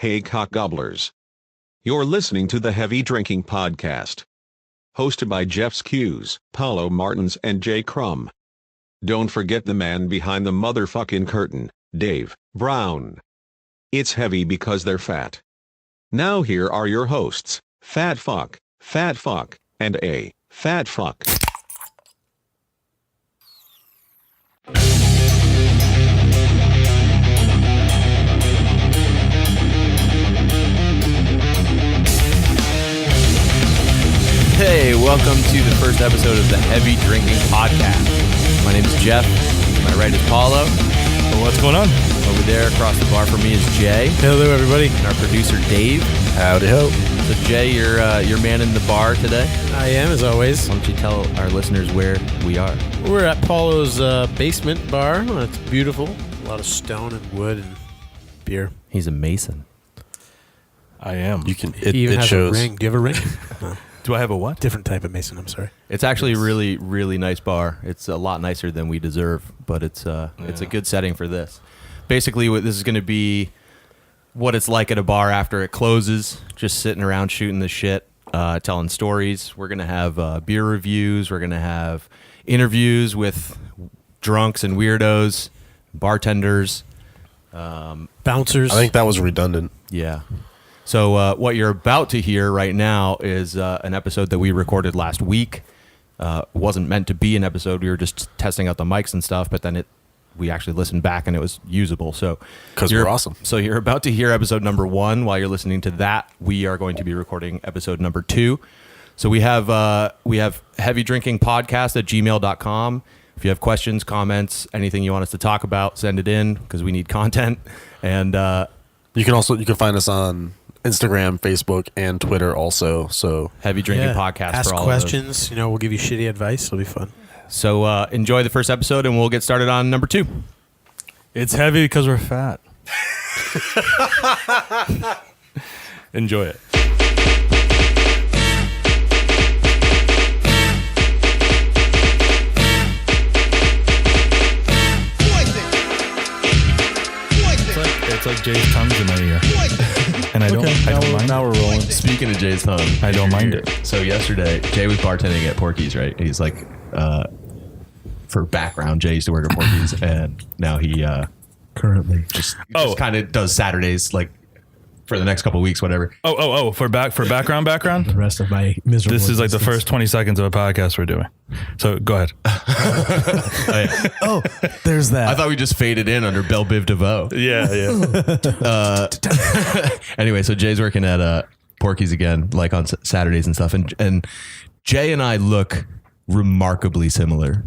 Hey cock gobblers. You're listening to the Heavy Drinking Podcast. Hosted by Jeff Skews, Paulo Martins and Jay Crum. Don't forget the man behind the motherfucking curtain, Dave Brown. It's heavy because they're fat. Now here are your hosts, Fat Fuck, and a Fat Fuck. Hey, welcome to the first episode of the Heavy Drinking Podcast. My name is Jeff. To my right is Paulo. Well, what's going on? Over there across the bar from me is Jay. Hello, everybody. And our producer, Dave. Howdy ho. So, Jay, you're manning the bar today. I am, as always. Why don't you tell our listeners where we are? We're at Paulo's basement bar. It's beautiful. A lot of stone and wood and beer. He's a mason. I am. You can. He even has shows. a ring. Do you have a ring? No. Do I have a what? Different type of mason. I'm sorry. It's actually a really, really nice bar. It's a lot nicer than we deserve, but it's a good setting for this. Basically, this is going to be what it's like at a bar after it closes, just sitting around shooting the shit, telling stories. We're going to have beer reviews. We're going to have interviews with drunks and weirdos, bartenders. Bouncers. I think that was redundant. Yeah. So what you're about to hear right now is an episode that we recorded last week. It wasn't meant to be an episode. We were just testing out the mics and stuff, but then we actually listened back and it was usable. So because we're awesome. So you're about to hear episode number 1. While you're listening to that, we are going to be recording episode number 2. So we have heavydrinkingpodcast@gmail.com. If you have questions, comments, anything you want us to talk about, send it in because we need content. And you can find us on Instagram, Facebook, and Twitter also. So Heavy Drinking Podcast. Ask for all questions. You know, we'll give you shitty advice. It'll be fun. So enjoy the first episode, and we'll get started on number 2. It's heavy because we're fat. Enjoy it. It's like Jay's tongue's in my ear. And I don't mind. Now we're rolling. Speaking of Jay's tongue, I don't mind it. So yesterday, Jay was bartending at Porky's, right? He's like, for background, Jay used to work at Porky's, and now he Currently. just kind of does Saturdays, like for the next couple of weeks, whatever. For background. The rest of my miserable This is like the existence. first 20 seconds of a podcast we're doing. So go ahead. Oh, there's that. I thought we just faded in under Belle Biv DeVoe. Yeah. Anyway, so Jay's working at Porky's again, like on Saturdays and stuff, and Jay and I look remarkably similar.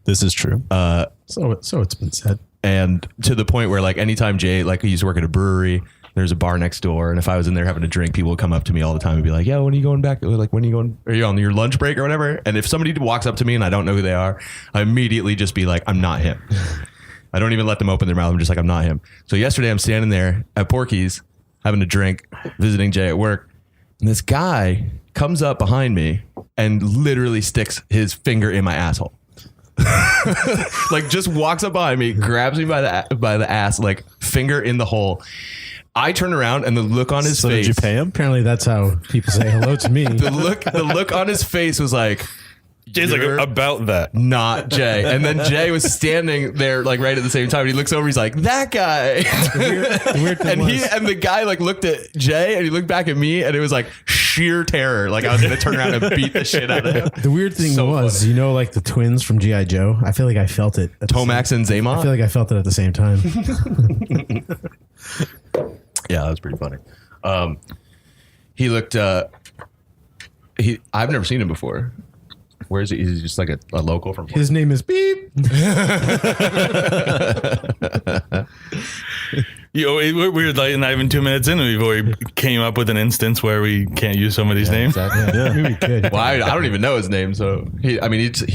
This is true. So it's been said. And to the point where, like, anytime Jay, like, he used to work at a brewery, there's a bar next door, and if I was in there having a drink, people would come up to me all the time and be like, "Yo, when are you going back? Like, when are you going? Are you on your lunch break or whatever?" And if somebody walks up to me and I don't know who they are, I immediately just be like, "I'm not him." I don't even let them open their mouth. I'm just like, "I'm not him." So yesterday, I'm standing there at Porky's having a drink, visiting Jay at work, and this guy comes up behind me and literally sticks his finger in my asshole. Like, just walks up behind me, grabs me by the ass, like, finger in the hole. I turn around and the look on his face. Did you pay him? Apparently, that's how people say hello to me. The look on his face was like, Jay's like, about that. not Jay. And then Jay was standing there, like, right at the same time. And he looks over, he's like, "That guy." The weird thing was, And the guy, like, looked at Jay and he looked back at me, and it was like sheer terror. Like, I was gonna turn around and beat the shit out of him. the weird thing So was, funny. you know, like the twins from G.I. Joe. I feel like I felt it. At the Tomax and same- I Zaymont. feel like I felt it at the same time. Yeah, that was pretty funny. He looked. I've never seen him before. Where is he? Is he just like a local from? His name is Beep. We're like not even 2 minutes in, and we've already came up with an instance where we can't use somebody's name. Exactly. Maybe we could. Well, I don't even know his name, so he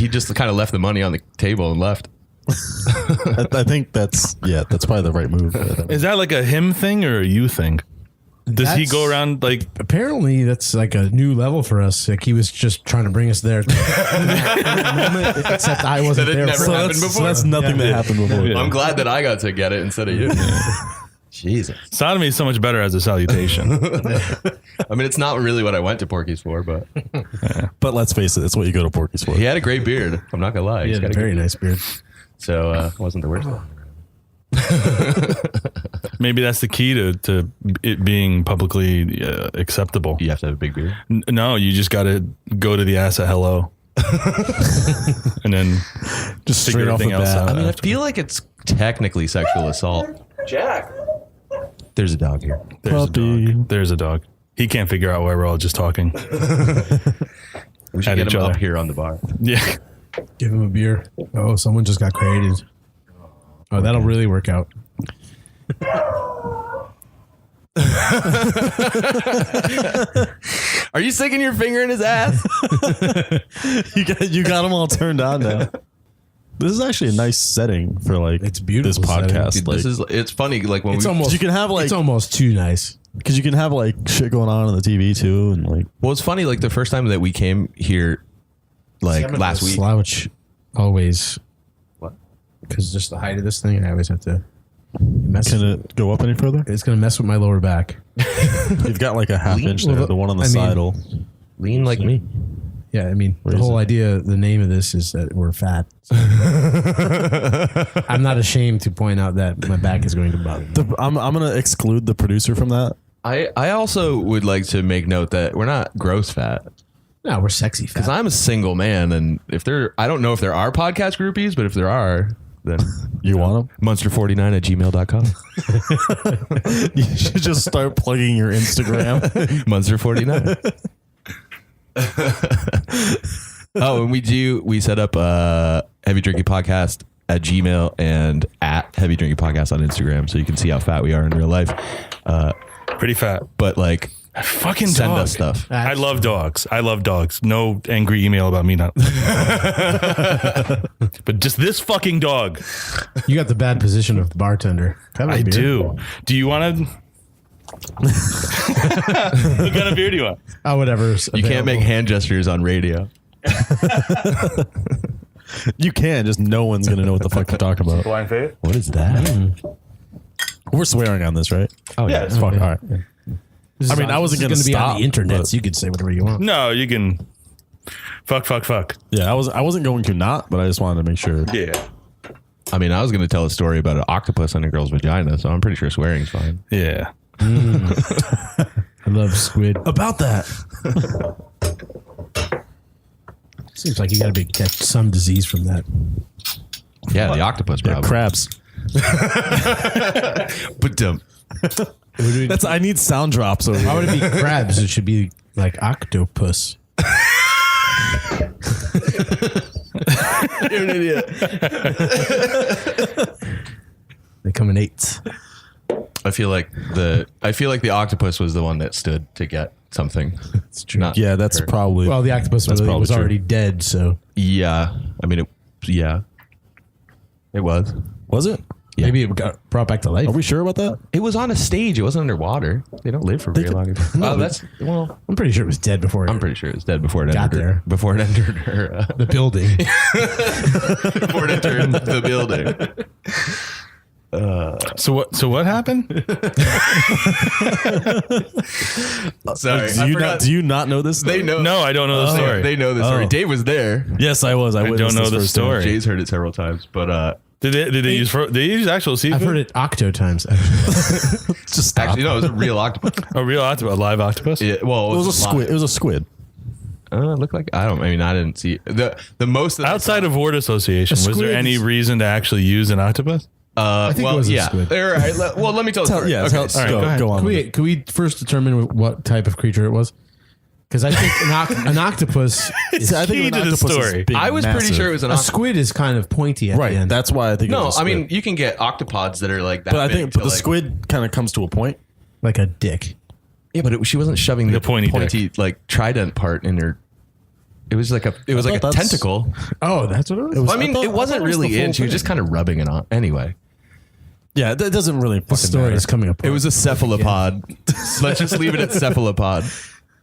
just kind of left the money on the table and left. I think that's probably the right move. Is that like a him thing or a you thing? Does he go around like? Apparently, that's like a new level for us. Like he was just trying to bring us there. Except I wasn't That it there. never for happened us. before. So that's nothing that happened before. Yeah. I'm glad that I got to get it instead of you. Jesus. Sodomy is so much better as a salutation. I mean, it's not really what I went to Porky's for, but But let's face it, it's what you go to Porky's for. he had a great beard. I'm not gonna lie. He He's had got a very nice beard. So it wasn't the worst. Maybe that's the key to it being publicly acceptable. You have to have a big beard. No, you just got to go to the ass at hello. And then Just figure straight off the everything else bat. out. I mean, I feel like it's technically sexual assault. Jack. There's a dog here. There's a Puppy. dog. There's a dog. He can't figure out why we're all just talking. We should At get each him other. up here on the bar. Yeah. Give him a beer. Oh, someone just got created. Oh, that'll really work out. Are you sticking your finger in his ass? You got them all turned on now. This is actually a nice setting for like It's beautiful this setting. podcast. Dude, Like, it's funny. Like when It's we, almost. you can have like It's almost too nice. because you can have like shit going on the TV too, and like well, it's funny. Like the first time that we came here, like last week. Slouch always. What? Because just the height of this thing, I always have to mess. can it go up any further? It's gonna mess with my lower back. You've got like a half inch there. Well, The one on the I mean- side will. Lean like me. Yeah, I mean, the is whole it? idea, the name of this is that we're fat. I'm not ashamed to point out that my back is going to bother me. I'm gonna exclude the producer from that. I also would like to make note that we're not gross fat. No, we're sexy fat. Because I'm a single man, and if there, I don't know if there are podcast groupies, but if there are, then You want Munster49@gmail.com. them? You should just start plugging your Instagram. Munster49. Oh, and we set up Heavy Drinking Podcast at Gmail and at Heavy Drinking Podcast on Instagram, so you can see how fat we are in real life. Pretty fat. But like, Fucking send dog. us stuff. I love dogs. I love dogs. No angry email about me not. But just this fucking dog. You got the bad position of the bartender. Have a I beer. do. Do you want to? What kind of beer do you want? Oh, whatever. You can't make hand gestures on radio. You can, just no one's gonna know what the fuck you're talking about. Blind faith? What is that? We're swearing on this, right? Oh yeah, It's fine. All right. This I is mean, on- I wasn't this is gonna be stop, on the internet, but- so you can say whatever you want. No, you can. Fuck. Yeah, I wasn't going to not, but I just wanted to make sure. Yeah. I mean, I was going to tell a story about an octopus in a girl's vagina, so I'm pretty sure swearing's fine. Yeah. I love squid. About that. Seems like you got to catch some disease from that. Yeah, the octopus Yeah, problem. crabs. But That's I need sound drops over Why here. would it be crabs? It should be like octopus. you're an idiot. They come in eights. I feel like the octopus was the one that stood to get something. It's true. Not Yeah, that's her. probably. Well, the octopus That's really probably was true. already dead, so Yeah, I mean, it was. was it? Yeah. maybe it got brought back to life. Are we sure about that? It was on a stage. It wasn't underwater. They don't live for very long. Oh, that's well. I'm pretty sure it was dead before I'm pretty sure it was dead before it Got entered. there. Before it entered her. the building. Before it entered the building. So what happened? Sorry, Do you not know this? They know. No, I don't know the story. They know the story. Oh. Dave was there. Yes, I was. I don't witnessed know this the firsthand. story. Jay's heard it several times, but Did they use actual seafood? I've heard it octo times. Actually. Just stop. actually, no, it was a real octopus. A real octopus, a live octopus. Yeah, well, It was a squid. It was a squid. It looked like I didn't see the most that I Outside of word association, was squid there any is- reason to actually use an octopus? I think it was a squid. All right, well, let me tell the story. Yeah, Okay, tell, so- go ahead. go on. Can we first determine what type of creature it was? Because I think an octopus, is, I think key an to the octopus is story. big, I was pretty massive. sure it was an a octopus. squid is kind of pointy at Right. the end. That's why I think. it No, was a I mean squid. you can get octopods that are like that. but I big think to, but the like- squid kind of comes to a point. like a dick. Yeah, but she wasn't shoving the pointy like trident part in her. It was like a thought that's- tentacle. Oh, that's what it was. I mean, thought- it I wasn't thought it was really the full in. She was thing. just kind of rubbing it on. Anyway, Yeah, that doesn't really. The story is coming apart. it was a cephalopod. Let's just leave it at cephalopod.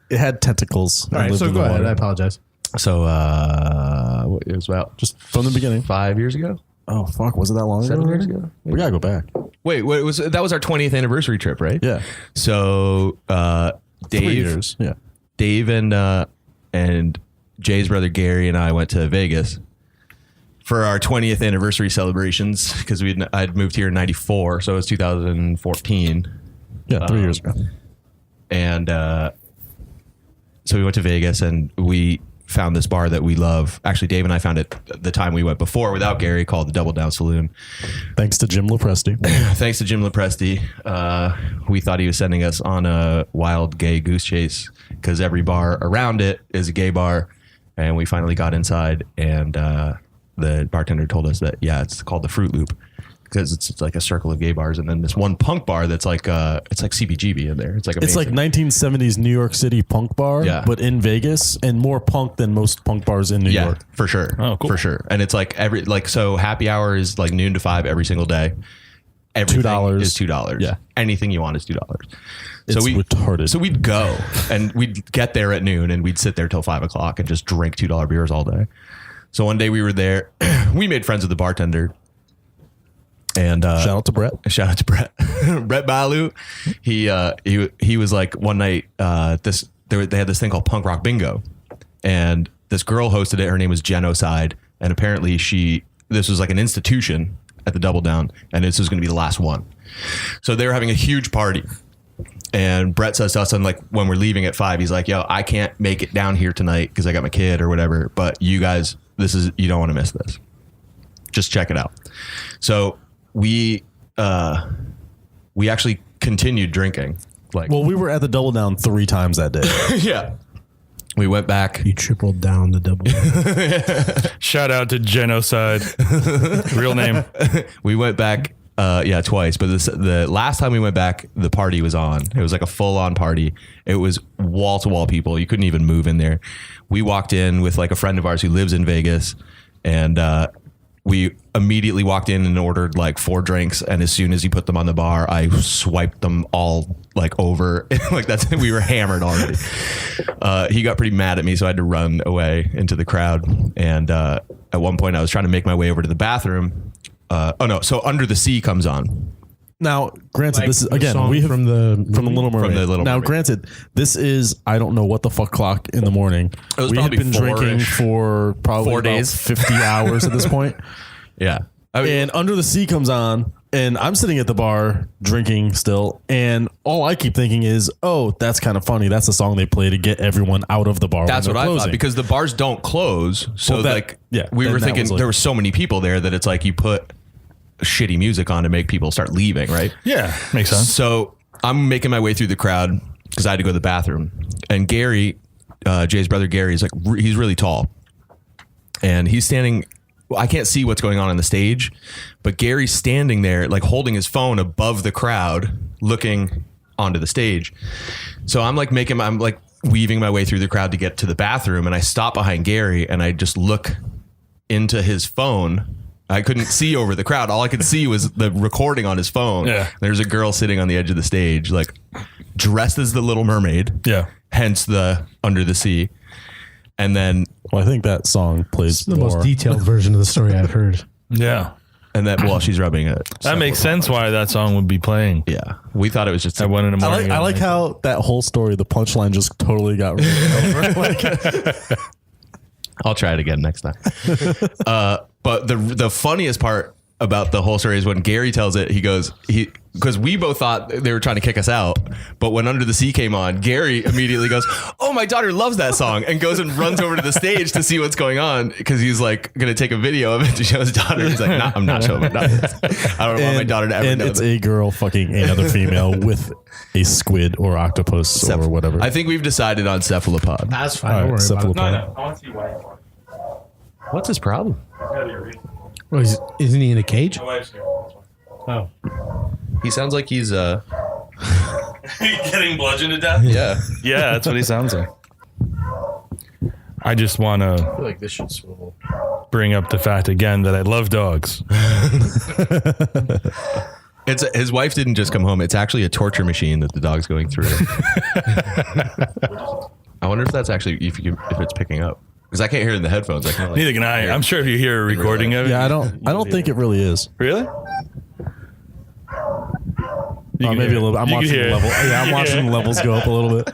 It had tentacles. all right. So go ahead. I apologize. So it was about Just from the beginning. 5 years ago. Oh fuck! Was it that long ago? 7 years already? ago? We gotta go back. Wait, what was that? Was our 20th anniversary trip, right? Yeah, So 3 Dave, years. Yeah, Dave and Jay's brother Gary and I went to Vegas for our 20th anniversary celebrations because I'd moved here in '94, so it was 2014, yeah, 3 years ago. and so we went to Vegas and we found this bar that we love. Actually, Dave and I found it the time we went before without Gary, called the Double Down Saloon. Thanks to Jim Lopresti. Thanks to Jim Lopresti. We thought he was sending us on a wild gay goose chase because every bar around it is a gay bar. And we finally got inside, and the bartender told us that, yeah, it's called the Fruit Loop because it's like a circle of gay bars. And then this one punk bar that's like, it's like CBGB in there. It's like It's like amazing. 1970s New York City punk bar, Yeah. but in Vegas, and more punk than most punk bars in New Yeah, York. for sure. Oh, cool. For sure. And it's like so happy hour is like noon to 5 every single day. Everything $2. is $2. Yeah. Anything you want is $2. It's retarded. So we'd go and we'd get there at noon and we'd sit there till 5 o'clock and just drink $2 beers all day. So one day we were there, we made friends with the bartender. And Shout out to Brett. shout out to Brett, Brett Balu. He was like one night, they had this thing called Punk Rock Bingo, and this girl hosted it. Her name was Genocide, and apparently this was like an institution at the Double Down, and this was going to be the last one. So they were having a huge party. And Brett says to us, and like when we're leaving at 5, he's like, "Yo, I can't make it down here tonight because I got my kid or whatever. But you guys, you don't want to miss this. Just check it out." So we actually continued drinking. Like, Well, we were at the Double Down 3 times that day. yeah, we went back. You tripled down the double. Shout out to Genocide. Real name. We went back, twice. But the last time we went back, the party was on. It was like a full on party. It was wall to wall people. You couldn't even move in there. We walked in with like a friend of ours who lives in Vegas, and we immediately walked in and ordered like 4 drinks. And as soon as he put them on the bar, I swiped them all like over. Like we were hammered already. He got pretty mad at me, so I had to run away into the crowd. And at one point I was trying to make my way over to the bathroom. So Under the Sea comes on. Now, granted, Like this is the again song from the Little Mermaid. From the Little now, Mermaid. granted, this is I don't know what the fuck clock in the morning. It was We had probably been drinking 4-ish. for probably 4 about days. 50 hours at this point. Yeah. I mean, And Under the Sea comes on, and I'm sitting at the bar drinking still, and all I keep thinking is, "Oh, that's kind of funny. That's the song they play to get everyone out of the bar." that's when what they're I thought closing." because the bars don't close. So Well, we then were that thinking was like- there were so many people there that it's like you put shitty music on to make people start leaving, right? Yeah, makes sense. So I'm making my way through the crowd because I had to go to the bathroom. And Gary, Jay's brother Gary, is like, he's really tall. And he's standing, I can't see what's going on the stage, but Gary's standing there, like holding his phone above the crowd, looking onto the stage. So I'm like weaving my way through the crowd to get to the bathroom. And I stop behind Gary and I just look into his phone. I couldn't see over the crowd. All I could see was the recording on his phone. Yeah. There's a girl sitting on the edge of the stage, like dressed as the Little Mermaid. Yeah. Hence the Under the Sea. And then, Well, I think that song plays The more. most detailed version of the story I've heard. Yeah. while she's rubbing it. That makes sense why that song would be playing Yeah. We thought it was just at 1 in the I morning. like how that whole story, the punchline just totally got written over. Like, I'll try it again next time. But the funniest part about the whole story is when Gary tells it, because we both thought they were trying to kick us out. But when Under the Sea came on, Gary immediately goes, "Oh, my daughter loves that song," and goes and runs over to the stage to see what's going on because he's like going to take a video of it to show his daughter. He's like, "No, I'm not showing my daughter. I don't want my daughter to ever and know it's this." a girl fucking another female with a squid or octopus or whatever. I think we've decided on cephalopod. That's fine. All Don't right, worry about it. cephalopod. I want to see why it works. What's his problem? Well, isn't he in a cage? My wife's here. Oh. He sounds like he's Getting bludgeoned to death? yeah. Yeah, that's what he sounds like. I just want to I feel like this should swivel. bring up the fact again that I love dogs. His wife didn't just come home. It's actually a torture machine that the dog's going through. I wonder if that's actually if it's picking up. Because I can't hear it in the headphones. I can't, like, Neither can I. I'm sure if you hear a recording of it. Yeah, I don't think it really is. Really? You can Maybe hear a little. it. I'm You can watching hear the it. level. Yeah, I'm watching the levels go up a little bit.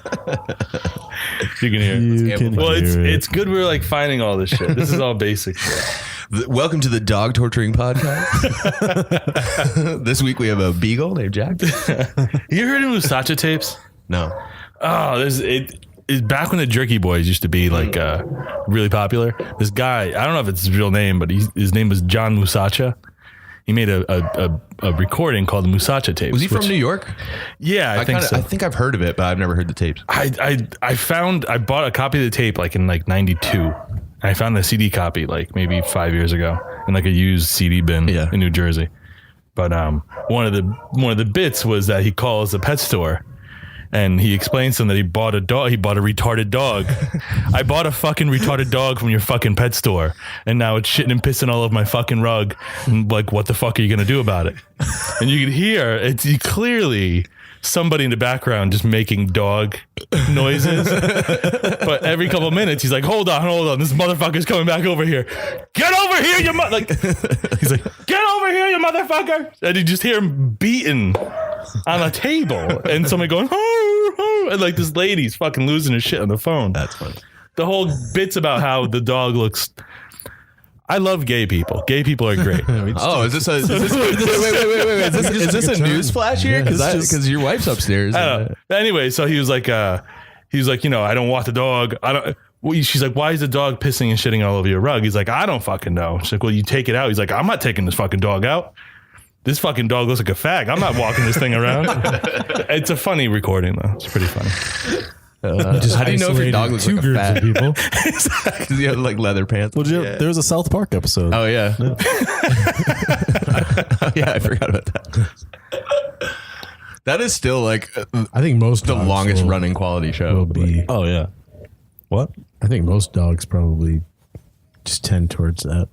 You can hear it. You can Well, hear it. it's good we're like finding all this shit. This is all basic shit. Welcome to the dog torturing podcast. This week we have a beagle named Jack. You heard of Musacha tapes? No. Oh, it's back when the Jerky Boys used to be like really popular. This guy, I don't know if it's his real name, but his name was John Musacha. He made a recording called the Musacha tapes. Was he from New York? Yeah, I think so. I think I've heard of it, but I've never heard the tapes. I bought a copy of the tape like in like 92. I found the CD copy like maybe 5 years ago in like a used CD bin in New Jersey. But one of the bits was that he calls the pet store and he explains to them that he bought a dog. He bought a retarded dog. I bought a fucking retarded dog from your fucking pet store, and now it's shitting and pissing all over my fucking rug. And like, what the fuck are you gonna do about it? And you can hear it's clearly somebody in the background just making dog noises. But every couple of minutes, he's like, hold on. This motherfucker's coming back over here. Get over here, you he's like, get over here, you motherfucker. And you just hear him beating on a table and somebody going, oh, oh, and like this lady's fucking losing her shit on the phone. That's funny. The whole bit's about how the dog looks. I love gay people. Gay people are great. Oh, is this a? Is this, wait. Is this a news flash here? Because your wife's upstairs. I don't know. But anyway, so he was like, I don't walk the dog. She's like, why is the dog pissing and shitting all over your rug? He's like, I don't fucking know. She's like, well, you take it out. He's like, I'm not taking this fucking dog out. This fucking dog looks like a fag. I'm not walking this thing around. It's a funny recording though. It's pretty funny. How do you know if your dog looks like a fag? Of people. Because he had like leather pants. Well, there's a South Park episode. Oh yeah. Yeah, I forgot about that. That is still like I think most the dogs longest will- running quality show. will be. Oh yeah. What? I think most dogs probably just tend towards that.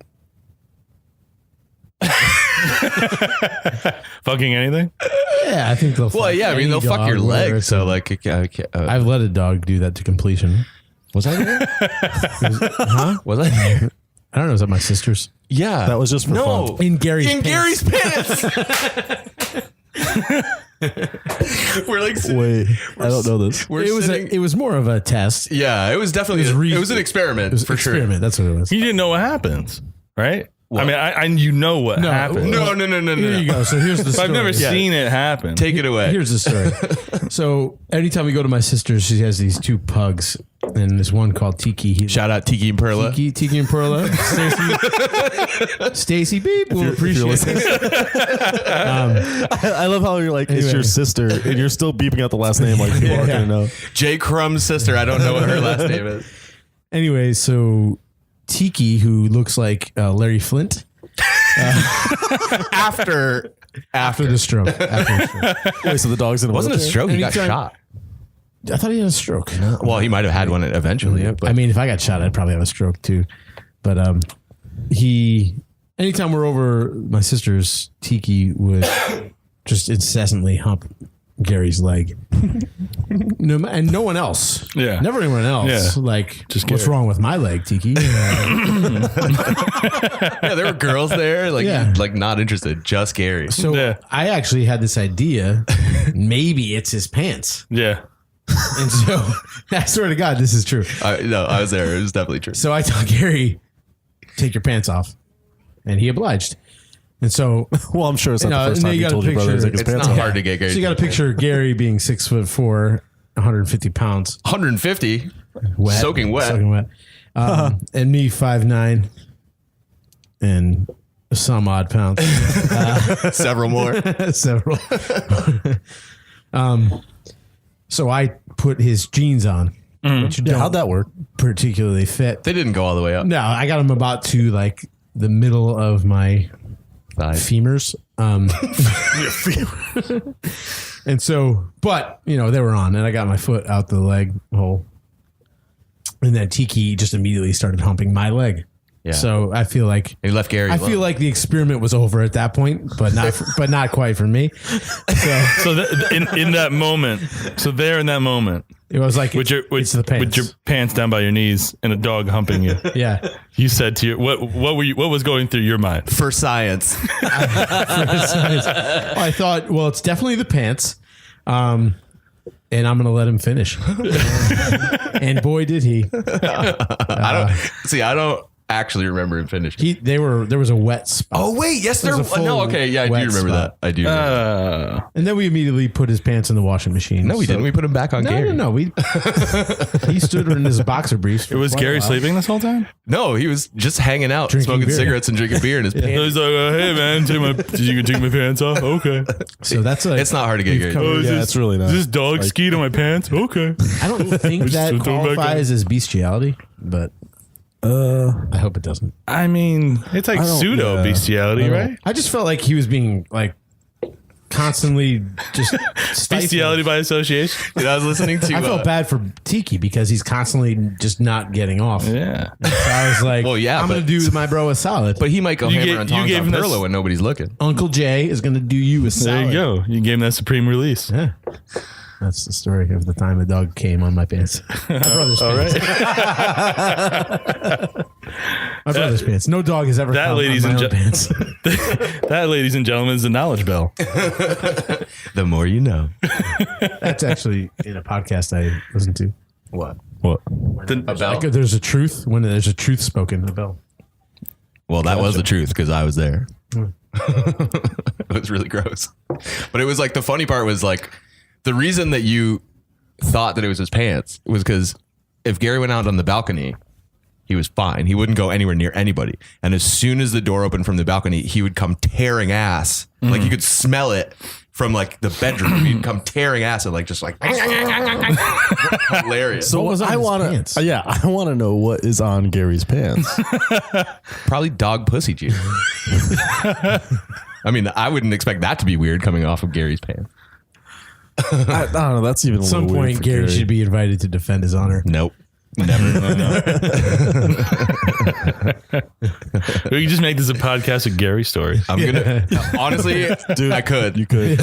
Fucking anything? Yeah, I think they'll. Well, fuck yeah, I mean any they'll fuck dog, your whether leg. it's So a- like, I've let a dog do that to completion. was I there? Huh? Was I there? I don't know. Is that my sister's? Yeah, That was just for no fun. In Gary's Gary's pants. pants. We're like, Wait, I don't know this. we're It was sitting, it was more of a test. yeah, it was definitely it was an experiment It was for sure. experiment. That's what it was. You didn't know what happens, right? I mean, I you know what happened. No. Here you go. So here's the But story. I've never seen it happen. Take it away. Here's the story. So anytime we go to my sister's, she has these two pugs, and there's one called Tiki. He's Shout out Tiki and Perla. Tiki and Perla. Stacy Beep will appreciate it. I love how you're like, it's Anyway. your sister, and you're still beeping out the last name like people aren't Yeah. gonna know. Jay Crumb's sister. I don't know what her last name is. Anyway, so Tiki, who looks like Larry Flint, After after the stroke. After the stroke. Wait, so the dog's in a wasn't a wheelchair? stroke. He got Anytime- shot. I thought he had a stroke. Well, he might have had one eventually. Yeah, but I mean, if I got shot, I'd probably have a stroke too. But anytime we're over my sister's, Tiki would just incessantly hump Gary's leg. And no one else. Yeah. Never anyone else. Yeah. Like, Just what's Gary. wrong with my leg, Tiki? yeah, there were girls there, like Yeah. like not interested. Just Gary. So Yeah. I actually had this idea. Maybe it's his pants. Yeah. And so I swear to God, this is true. No, I was there. It was definitely true. So I told Gary, take your pants off. And he obliged. And so Well, I'm sure it's not the first and time then you got a told your brother to take his It's pants not off. hard to get Gary. So you got to picture Gary being 6'4", 150 pounds, 150, wet, soaking wet. and me 5'9", and some odd pounds, Several more. several. So I put his jeans on, which Yeah, don't how'd that work? particularly fit. They didn't go all the way up. No, I got them about to like the middle of my Thighs. femurs. And so, but you know, they were on, and I got my foot out the leg hole, and then Tiki just immediately started humping my leg. Yeah. So I feel like He left Gary. I feel like the experiment was over at that point, but not quite for me. So So in that moment, so there in that moment, It was like with your it's the pants. with your pants down by your knees and a dog humping you. Yeah. You said to your what was going through your mind? For science. I thought, well, it's definitely the pants. And I'm going to let him finish. And boy, did he. I don't actually remember him finishing. There was a wet spot. Oh wait, yes, There there. was a full No, okay, yeah, I do wet remember spot. that. I do. Remember. And then we immediately put his pants in the washing machine. No, we didn't. We put him back on Gary. No. He stood in his boxer briefs. for It was quite a Gary while. sleeping this whole time? No, he was just hanging out, Drinking smoking beer. cigarettes and drinking beer in his So pants. he's like, hey man, you can take my pants off? Okay. So that's a. It's not hard to get Gary. covered- is Yeah, it's really not. Is this dog skied on my pants? Okay. I don't think Just that throw it back qualifies as bestiality, but I hope it doesn't. I mean, it's like don't- pseudo yeah. bestiality, right? I just felt like he was being like constantly just stifled. Bestiality by association. Dude, I was listening to. I felt bad for Tiki because he's constantly just not getting off. Yeah. So I was like, Well, yeah, I'm but- going to do my bro a solid. but he might go You hammer gave- on you tongs gave on him this- Perlo when nobody's looking. Uncle Jay is going to do you a There solid. you go. You gave him that supreme release. Yeah. That's the story of the time a dog came on my pants. My brother's All pants. right. My brother's pants. No dog has ever that, come ladies on my and own pants. That, ladies and gentlemen, is the knowledge bell. The more you know. That's actually in a podcast I listened to. What? What? Like, there's a truth when there's a truth spoken. A bell. Well, that was the truth because I was there. It was really gross. But it was like the funny part was like the reason that you thought that it was his pants was because if Gary went out on the balcony, he was fine. He wouldn't go anywhere near anybody. And as soon as the door opened from the balcony, he would come tearing ass. Like you could smell it from like the bedroom. He'd come tearing ass and like just like hilarious. So What was on I his want pants? to. Yeah, I want to know what is on Gary's pants. Probably dog pussy juice. I mean, I wouldn't expect that to be weird coming off of Gary's pants. I don't know. That's even At some point, Gary should be invited to defend his honor. Nope. Never. We can just make this a podcast of Gary stories. I'm gonna honestly, dude. I could. You could.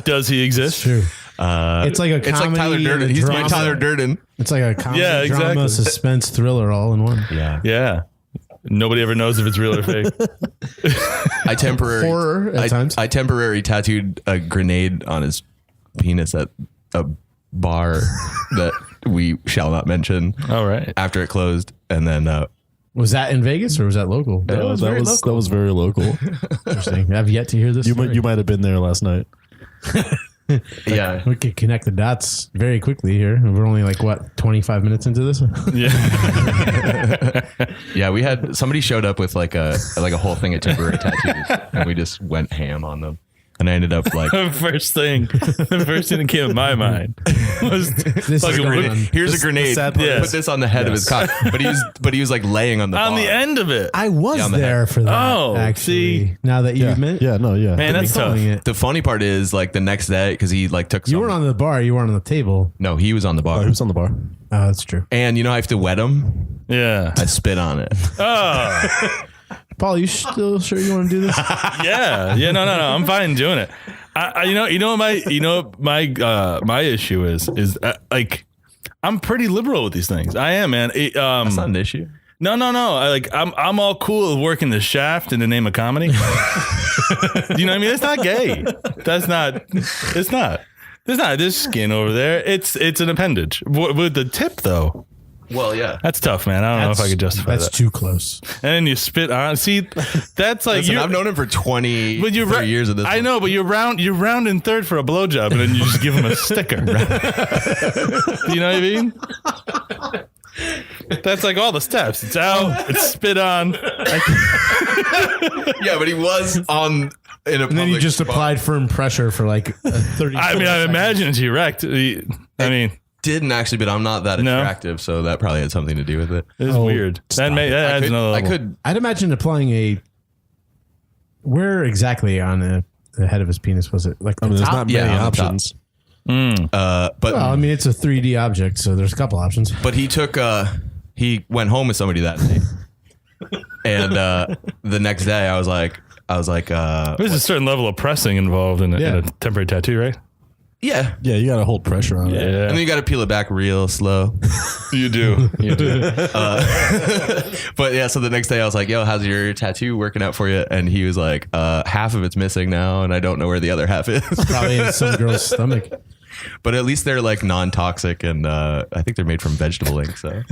Does he exist? True. It's like a comedy. It's like Tyler and Durden. a He's drama. my Tyler Durden. It's like a comedy, Yeah, drama, exactly. suspense, thriller, all in one. Yeah. Yeah. Nobody ever knows if it's real or fake. I temporarily Horror at times. I temporarily tattooed a grenade on his penis at a bar that we shall not mention All right. after it closed, and then Was that in Vegas or was that local? That was very local. That was very local. Interesting. I've yet to hear this. You story. might have been there last night. yeah. We could connect the dots very quickly here. We're only like what 25 minutes into this. Yeah. Yeah, we had somebody showed up with like a whole thing of temporary tattoos, and we just went ham on them. And I ended up like, The first thing that came to my mind was This fucking is going look- on. here's a grenade. sad part is- Put this on the head of his cock. But he was like laying on the on bar. the end of it. I was Yeah, on the there head. for that. Oh, actually. see? Now that you Yeah. admit, Yeah. No. Yeah. Man, that's tough. calling it. The funny part is like the next day because he like took. You some- weren't on the bar. You weren't on the table. No, he was on the bar. He was on the bar. Oh, that's true. And you know I have to wet him. Yeah. I spit on it. Oh, Paul, you still sure you want to do this? yeah. Yeah. No. I'm fine doing it. You know what my issue is like I'm pretty liberal with these things. I am, man. That's not an issue. No. I'm all cool with working the shaft in the name of comedy. You know what I mean? It's not gay. It's not. There's skin over there. It's an appendage. With the tip though, Well, yeah. that's tough, man. I don't know if I could justify That's that. too close. And then you spit on. See, that's like Listen, I've known him for 20 But you're years of this. I know, but you're round in third for a blowjob, and then you just give him a sticker. You know what I mean? That's like all the steps. It's out. It's spit on. Yeah, but he was on in a. And then you just applied firm pressure for like 30 I mean, I imagine it's erect. I mean, Didn't actually, but I'm not that No. attractive, so that probably had something to do with it. it's weird. That adds another I level. could. I'd imagine applying a. Where exactly on the head of his penis was it? Like the I mean, there's top? not many Yeah, on the top. options. But Well, I mean, it's a 3D object, so there's a couple options. but he took. He went home with somebody that day, and the next day I was like. There's a certain level of pressing involved in a temporary tattoo, right? Yeah. Yeah, you got to hold pressure on it. And Yeah, then you got to peel it back real slow. you do. You do. But yeah, so the next day I was like, yo, how's your tattoo working out for you? And he was like, half of it's missing now, and I don't know where the other half is. Probably in some girl's stomach. But at least they're like non-toxic, and I think they're made from vegetable ink. So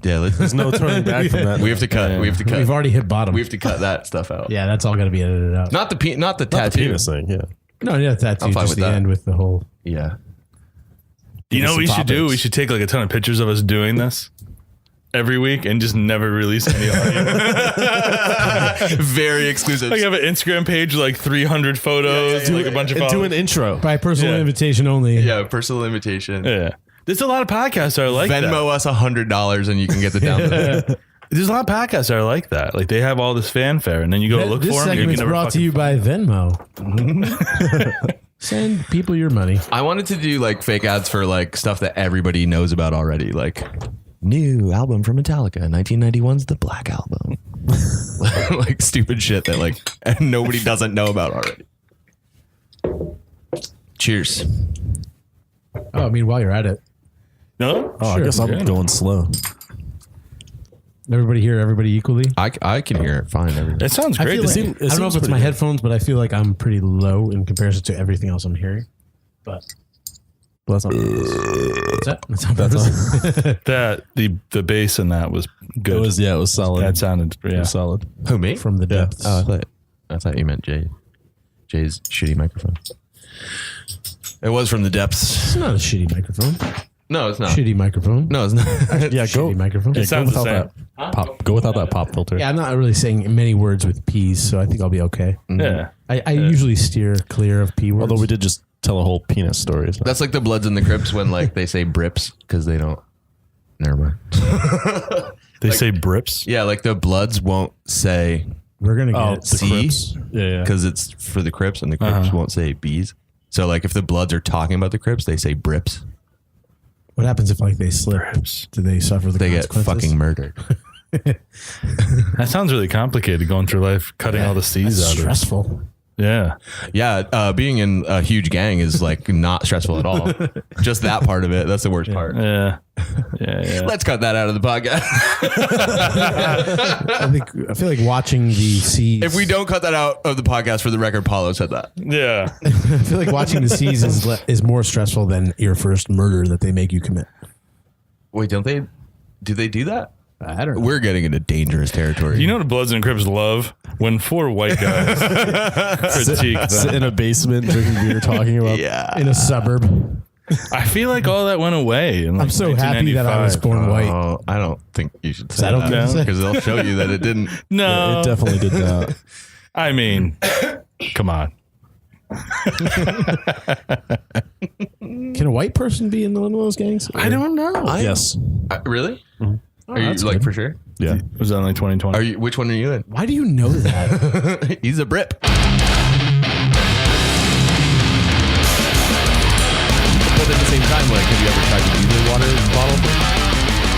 yeah, There's no turning back from that. we have to cut. We have to cut. We've already hit bottom. We have to cut that stuff out. Yeah, that's all got to be edited out. Not the Not the tattoo. penis thing, yeah. No, yeah, tattoo. I'm fine Just with the that. end with the whole. Yeah. You know what we some should do? topics. We should take like a ton of pictures of us doing this every week and just never release any audio. Very exclusive. Like have an Instagram page, like 300 photos, like a bunch of And do an followers. intro. By personal Yeah. invitation only. Yeah, personal invitation. Yeah. There's a lot of podcasts that are like Venmo us $100 and you can get the download. that. There's a lot of podcasts that are like that. Like they have all this fanfare and then you go look This for them. segment's brought to you by Venmo. Send people your money. I wanted to do like fake ads for like stuff that everybody knows about already, like new album from Metallica, 1991's The Black Album. Like stupid shit that like nobody doesn't know about already. Cheers. Oh, I mean, while you're at it, No? Oh, I guess I'm going slow. everybody hear everybody equally. I can hear it fine. It sounds I great. feel to like, see. I don't know if it's my headphones, but I feel like I'm pretty low in comparison to everything else I'm hearing. But Well, that's not that's on purpose. that the bass in that was good. It was solid. That sounded It was solid. Who, me? From the depths. Oh, I thought you meant Jay's shitty microphone. It was from the depths. It's not a shitty microphone. No, it's not. Shitty microphone. No, it's not. Yeah, go. Shitty microphone. Yeah, It go sounds the without same. that pop. Go without that pop filter. Yeah, I'm not really saying many words with P's, so I think I'll be okay. Yeah. I usually steer clear of P words. Although we did just tell a whole penis story. So. That's like the Bloods and the Crips when like they say brips because they don't. Never mind. They say brips. Yeah, like the Bloods won't say We're going to get it. the C Crips. Yeah. because it's for the Crips, and the Crips won't say B's. So like if the Bloods are talking about the Crips, they say brips. What happens if like they slip? Do they suffer the They get consequences? fucking murdered. That sounds really complicated going through life, cutting all the C's out of it. Stressful. Yeah. Yeah, being in a huge gang is like not stressful at all. Just that part of it. That's the worst part. Yeah. Yeah. Let's cut that out of the podcast. I feel like watching the C's. If we don't cut that out of the podcast, for the record, Paulo said that. Yeah. I feel like watching the C's is more stressful than your first murder that they make you commit. Wait, don't they? Do they do that? I don't know. We're getting into dangerous territory. You know what Bloods and Crips love? When four white guys critique Sit them. in a basement drinking beer, talking about. yeah. In a suburb. I feel like all that went away. In like I'm so happy that I was 1995. born white. Oh, I don't think you should say I don't that think so. because they'll show you that it didn't. No. It definitely did that. I mean, come on. Can a white person be in one of those gangs? I don't know. Yes. Really? Oh, Are you that's like good. for sure? Yeah. Was that like 2020? Are you? Which one are you in? Why do you know that? He's a Brip. But at the same time, like, have you ever tried to do the water bottle thing?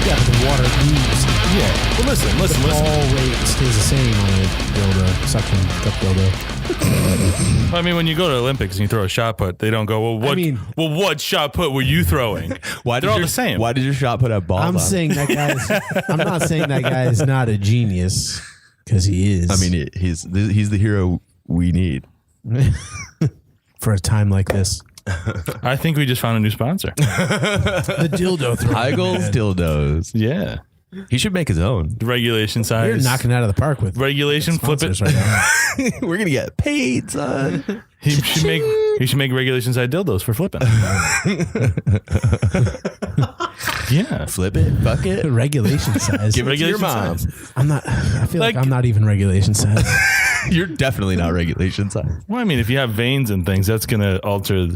Yeah, but the water moves. Yeah. Well, listen. All rate stays the same on a dildo, suction cup dildo. I mean, when you go to the Olympics and you throw a shot put, they don't go, well, what? What shot put were you throwing? They're all the same. Why did your shot put a ball? I'm saying that guy's. I'm not saying that guy is not a genius because he is. I mean, he's the hero we need. for a time like this, I think we just found a new sponsor. the dildo throw. Heigel's dildos. Yeah. He should make his own. The regulation size. You're knocking it out of the park with Regulation flip it. sponsors right now. We're gonna get paid, son. He should make regulation size dildos for flipping. Yeah. Flip it, fuck it. Regulation size. Give it to your Regulation mom. size. I'm not. I feel like Like- I'm not even regulation size. You're definitely not regulation size. Well, I mean, if you have veins and things, that's going to alter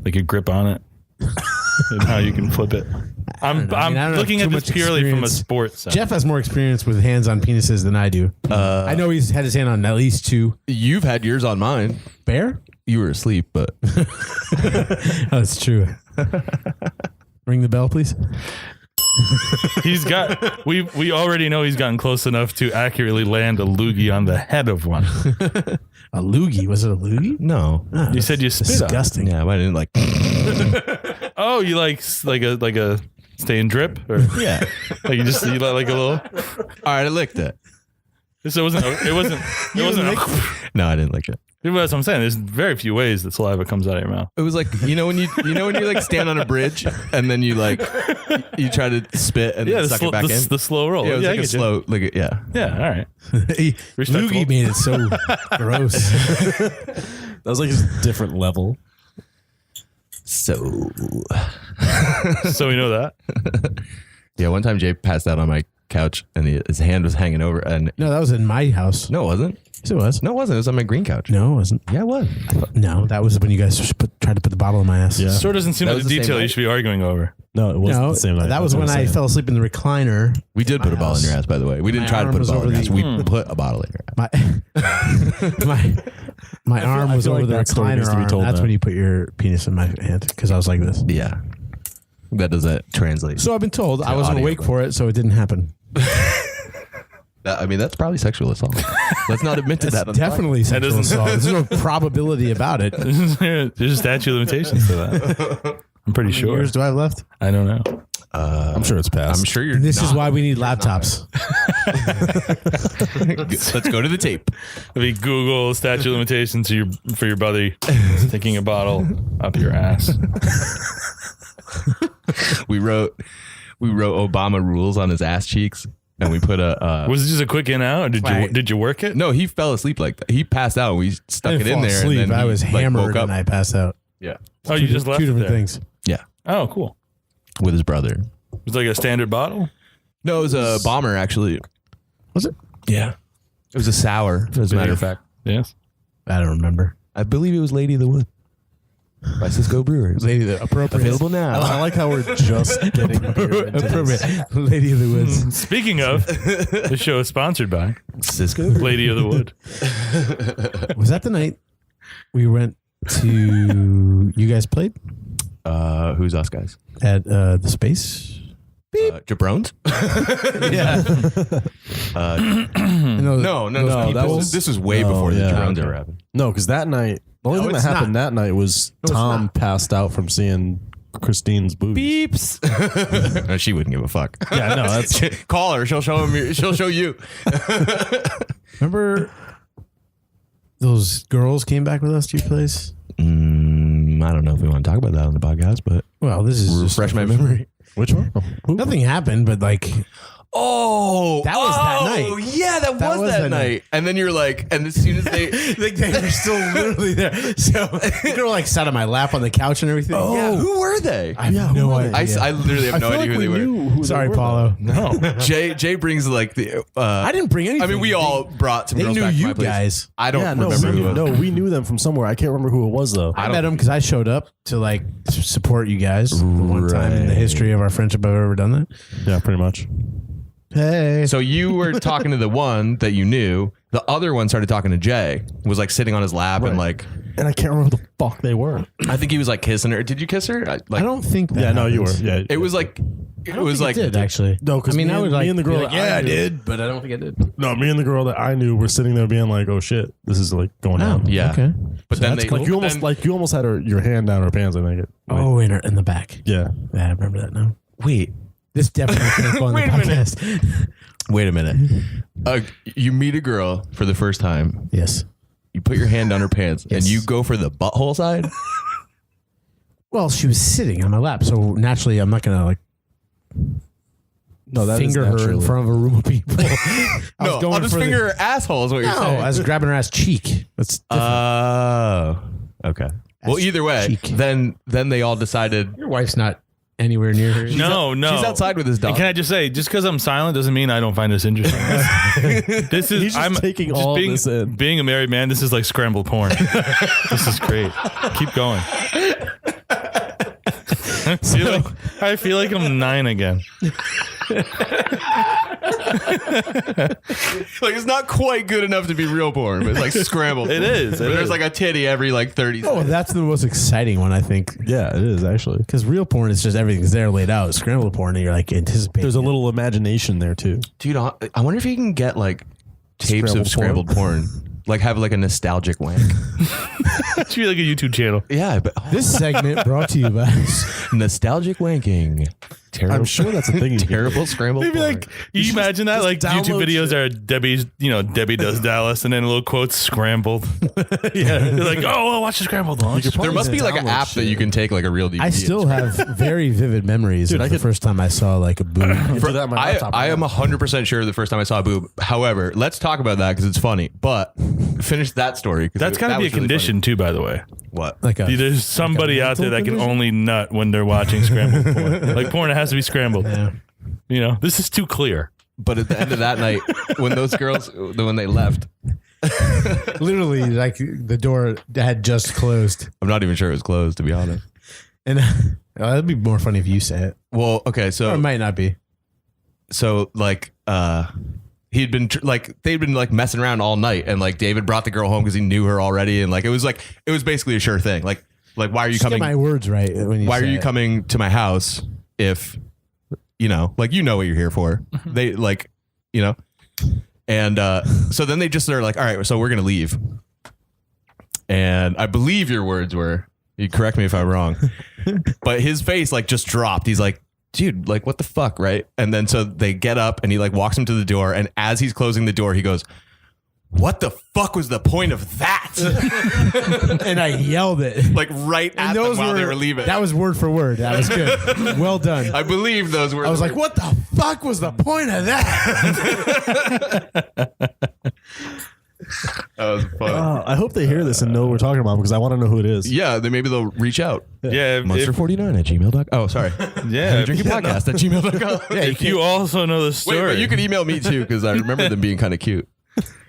like a grip on it and how you can flip it. I'm know. I mean, I don't have looking too at this much purely from a experience. sports side. Jeff has more experience with hands on penises than I do. I know he's had his hand on at least two. You've had yours on mine. Bear? You were asleep, but Oh, it's true. Ring the bell, please. He's got we already know he's gotten close enough to accurately land a loogie on the head of one. A loogie? Was it a loogie? No. Ah, You said you spit on it. disgusting. Yeah, but I didn't like. Oh, you like a stay and drip, or Yeah. like you like a little. All right, I licked it. So it wasn't. No, I didn't lick it. That's what I'm saying. There's very few ways that saliva comes out of your mouth. It was like when you like stand on a bridge and then you like you try to spit and then suck it back in. The slow roll. Yeah, it was I like a get you. slow. Like yeah. Yeah, all right. Respectable. Loogie made it so gross. That was like a different level. So So we know that. yeah, one time Jay passed out on my couch and his hand was hanging over and No, that was in my house. no, it wasn't. Yes, it was. No, it wasn't. It was on my green couch. No, it wasn't. Yeah, it was. No, that was when you guys tried to put the bottle in my ass. Yeah. Sure doesn't seem That like was the the same detail you night? should be arguing over. No, it wasn't No, the same night. that was when I fell asleep in the recliner. We did put a bottle in your ass, by the way. We didn't My try to arm put a was bottle in over your ass. the- We put a bottle in your ass. my arm I was feel over like the that story recliner needs to be arm. told That's now. when you put your penis in my hand because I was like this. Yeah, that doesn't translate. So I've been told I wasn't audio, awake but- for it, so it didn't happen. I mean, that's probably sexual assault. Let's not admit to that. on the Definitely sexual doesn't- assault. There's no probability about it. There's a statute of limitations to that. I'm pretty How many sure. years do I have left? I don't know. I'm sure it's past. I'm sure you're. This is not. why we need laptops. Let's go to the tape. If you Google statute of limitations for your buddy sticking a bottle up your ass. We wrote Obama rules on his ass cheeks, and we put a. Was it just a quick in out, or did Right. you work it? No, he fell asleep like that. He passed out. We I stuck didn't it in fall there, asleep. and then I he, was like, hammered woke up. and I passed out. Yeah, Oh, you just left Two it different there. things. yeah, Oh, cool. with his brother. It was like a standard bottle. No, it was a bomber actually. Was it? Yeah, it was a sour. As a matter of fact, Yes. I don't remember. I believe it was Lady of the Wood by Cisco Brewers. Lady of the appropriate. Available now. I like how we're just getting here into this. Appropriate. Lady of the Woods. Speaking of, the show is sponsored by Cisco. Lady of the Wood. Was that the night we went to? You guys played Who's us guys? at the space. Jabrones? Yeah. No, that this was way no, before the yeah, Jabrones okay. ever happened. No, because that night, the only No, thing that it's happened not. that night was it's Tom not. passed out from seeing Christine's boobs. Beeps. No, she wouldn't give a fuck. Yeah, no, that's Call her. She'll show him. She'll show you. Remember those girls came back with us to your place? I don't know if we want to talk about that on the podcast, but Well, this is just refresh my memory. which one? Who? Nothing happened, but like Oh, That was that night. Oh, yeah, that was was that that night. night. And then you're like, and as soon as they, like they were still literally there. So the girl like sat on my lap on the couch and everything. yeah, who were they? I have no idea. I literally have no idea who they were. Sorry, Paulo. No. Jay brings like the. I didn't bring anything. I mean, we all brought some They girls knew back to you my place. guys. I don't Yeah, no, remember we who. knew, we knew them from somewhere. I can't remember who it was though. I met him because I showed up to like support you guys the one time in the history of our friendship I've ever done that. Yeah, pretty much. Hey, So you were talking to the one that you knew. The other one started talking to Jay. Was like sitting on his lap and like, And I can't remember who the fuck they were. I think he was like kissing her. Did you kiss her? I don't think that. Yeah, no, you were. happens. Yeah, It was like. It was like. did actually. No, 'cause I mean, me I and- would me like and the girl be like, that I yeah, I knew- did, but I don't think I did. no, me and the girl that I knew were sitting there being like, "Oh shit, this is like going down." Yeah. Okay. But then they Like you almost then- like you almost had your hand down her pants. I think. Oh, in the back. Yeah. Yeah, I remember that now. wait. This definitely can't go on the Wait a minute. podcast. Wait a minute. You meet a girl for the first time. Yes. You put your hand on her pants and Yes. you go for the butthole side. Well, she was sitting on my lap, so naturally, I'm not gonna like No, that is finger her in naturally- front of a room of people. I was No, going I'll just for the- finger her asshole is what you're No, saying. I was grabbing her ass cheek. That's different. Oh, okay. Well, Ass either way, cheek. then they all decided Your wife's not anywhere near her. No. she's outside with his dog. And can I just say, just because I'm silent doesn't mean I don't find this interesting. This is He's just taking all being, this in. Being a married man, this is like scrambled porn. This is great. Keep going. I feel like I'm 9 again. Like it's not quite good enough to be real porn, but it's like scrambled. It is. But It there's is. like a titty every like 30 Oh, seconds. that's the most exciting one, I think. Yeah, it is actually. Because real porn is just everything's there laid out. Scrambled porn, and you're like anticipating. There's a little imagination there too. Dude, I wonder if you can get like tapes of Scrambled scrambled porn. Like have like a nostalgic wank. It should be like a YouTube channel. Yeah, but This segment brought to you by nostalgic wanking. Terrible, I'm sure that's a thing. terrible scrambled. Maybe porn. like you imagine that like download YouTube videos shit. are Debbie's, Debbie does Dallas, and then little quotes scrambled. Yeah, they're like, oh, well, watch the scrambled launch. there must be like an app that you can take like a real DVD. I still have very vivid memories of the first time I saw like a boob. Do that on my laptop. I am 100% sure the first time I saw a boob. However, let's talk about that because it's funny. But finish that story. 'cause That's got to that be a was really condition too, by the way. funny. What? Like a, There's somebody out there that can mental only nut when they're watching scrambled porn. Like porn, it has to be scrambled. Yeah. This is too clear. But at the end of that night, when those girls, when they left, literally like the door had just closed. I'm not even sure it was closed, to be honest. And that'd be more funny if you say it. Well, okay, Or it so might not be. like he'd been they'd been like messing around all night, and like David brought the girl home because he knew her already, and like it was basically a sure thing. Like why are you Just get coming? my words right when you Why are say you it. coming to my house if like you know what you're here for? They like and so then they just are like, all right, so we're gonna leave. And I believe your words were, you correct me if I'm wrong, but his face like just dropped. He's like, dude, like what the fuck, right? And then so they get up and he like walks him to the door, and as he's closing the door, he goes, what the fuck was the point of that? And I yelled it. Like right at them while they were leaving. That was word for word. That was good. Well done. I believe those were. I was like, what the fuck was the point of that? That was fun. I hope they hear this and know what we're talking about because I want to know who it is. Yeah, then maybe they'll reach out. Yeah. Monster49@gmail.com. Oh, sorry. Yeah. Drinking podcast at gmail.com. Yeah, If you also know the story. Wait, but you can email me too because I remember them being kind of cute.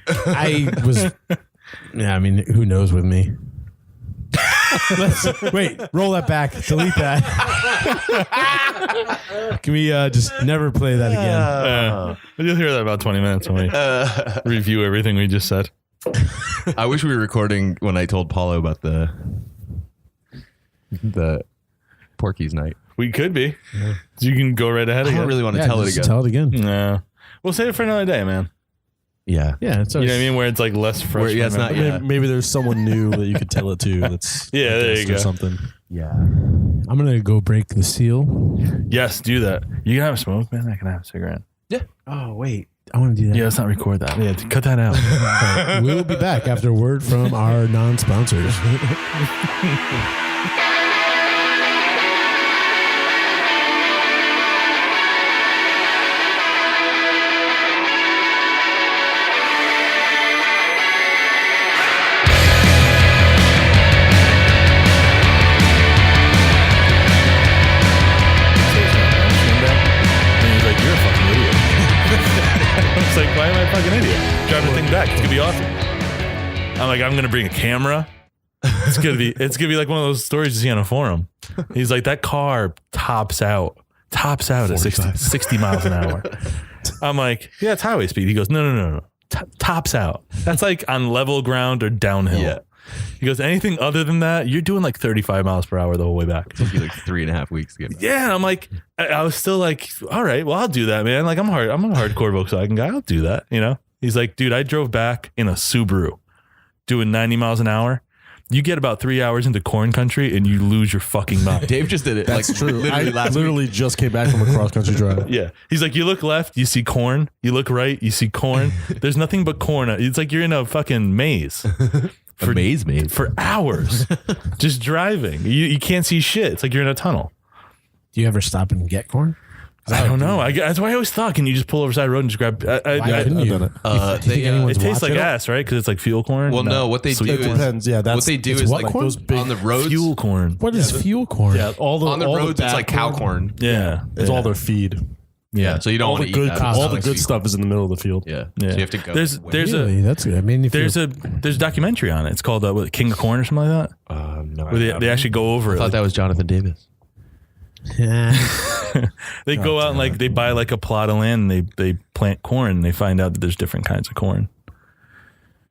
I was. Yeah, I mean, who knows with me? Wait, roll that back. Delete that. Can we just never play that again? You'll hear that about 20 minutes when we review everything we just said. I wish we were recording when I told Paulo about the Porky's night. We could be. You can go right ahead I again. don't really want to tell it just again. Tell it again. No. We'll save it for another day, man. Yeah. Yeah, it's You know what I mean? Where it's like less fresh. Where- yeah, it's not- memory. yeah. Maybe there's someone new that you could tell it to. That's Yeah, there you or go. something. Yeah. I'm gonna go break the seal. Yes, do that. You can have a smoke, man. I can have a cigarette. Oh wait, I want to do that. Yeah, let's not record that. Yeah, cut that out. We'll be back after a word from our non-sponsors. And he's like, you're a fucking idiot. I was like, why am I a fucking idiot? Drive the thing back. It's gonna be awesome. I'm like, I'm gonna bring a camera. It's gonna be like one of those stories you see on a forum. He's like, that car tops out at 60 miles an hour. I'm like, yeah, it's highway speed. He goes, no. Tops out. That's like on level ground or downhill. Yeah. He goes, anything other than that, you're doing like 35 miles per hour the whole way back. Took you like 3.5 weeks to get back. Yeah, and I'm like, I was still like, all right, well, I'll do that, man. Like, I'm a hardcore Volkswagen guy. I'll do that, He's like, dude, I drove back in a Subaru doing 90 miles an hour. You get about 3 hours into corn country and you lose your fucking mind. Dave just did it. That's like, true. I Literally last literally just came back from a cross country drive. Yeah. He's like, you look left, you see corn. You look right, you see corn. There's nothing but corn. It's like you're in a fucking maze. Amaze me. For hours. Just driving. You can't see shit. It's like you're in a tunnel. Do you ever stop and get corn? I don't know. That's why I always thought, can you just pull over side road and just grab? Why couldn't I've you? done it. Do you think anyone's It tastes like watching? ass, right? Because it's like fuel corn. Well, no, what they Sweet do It is corn. depends. Yeah, that's what they do it's is what like corn? those big on the roads. fuel corn. What is fuel corn? Yeah, all the On the all roads, the it's bad like cow corn. Yeah. It's all their feed. Yeah, so you don't All want the to eat good, that. all the It's good like stuff is in the middle of the field. Yeah. Yeah. So you have to go. There's Really? That's good. I mean, if there's you're- a documentary on it. It's called King of Corn or something like that. no, Where they actually go over I it. thought that was Jonathan Davis. They go out and like they buy like a plot of land and they plant corn and they find out that there's different kinds of corn.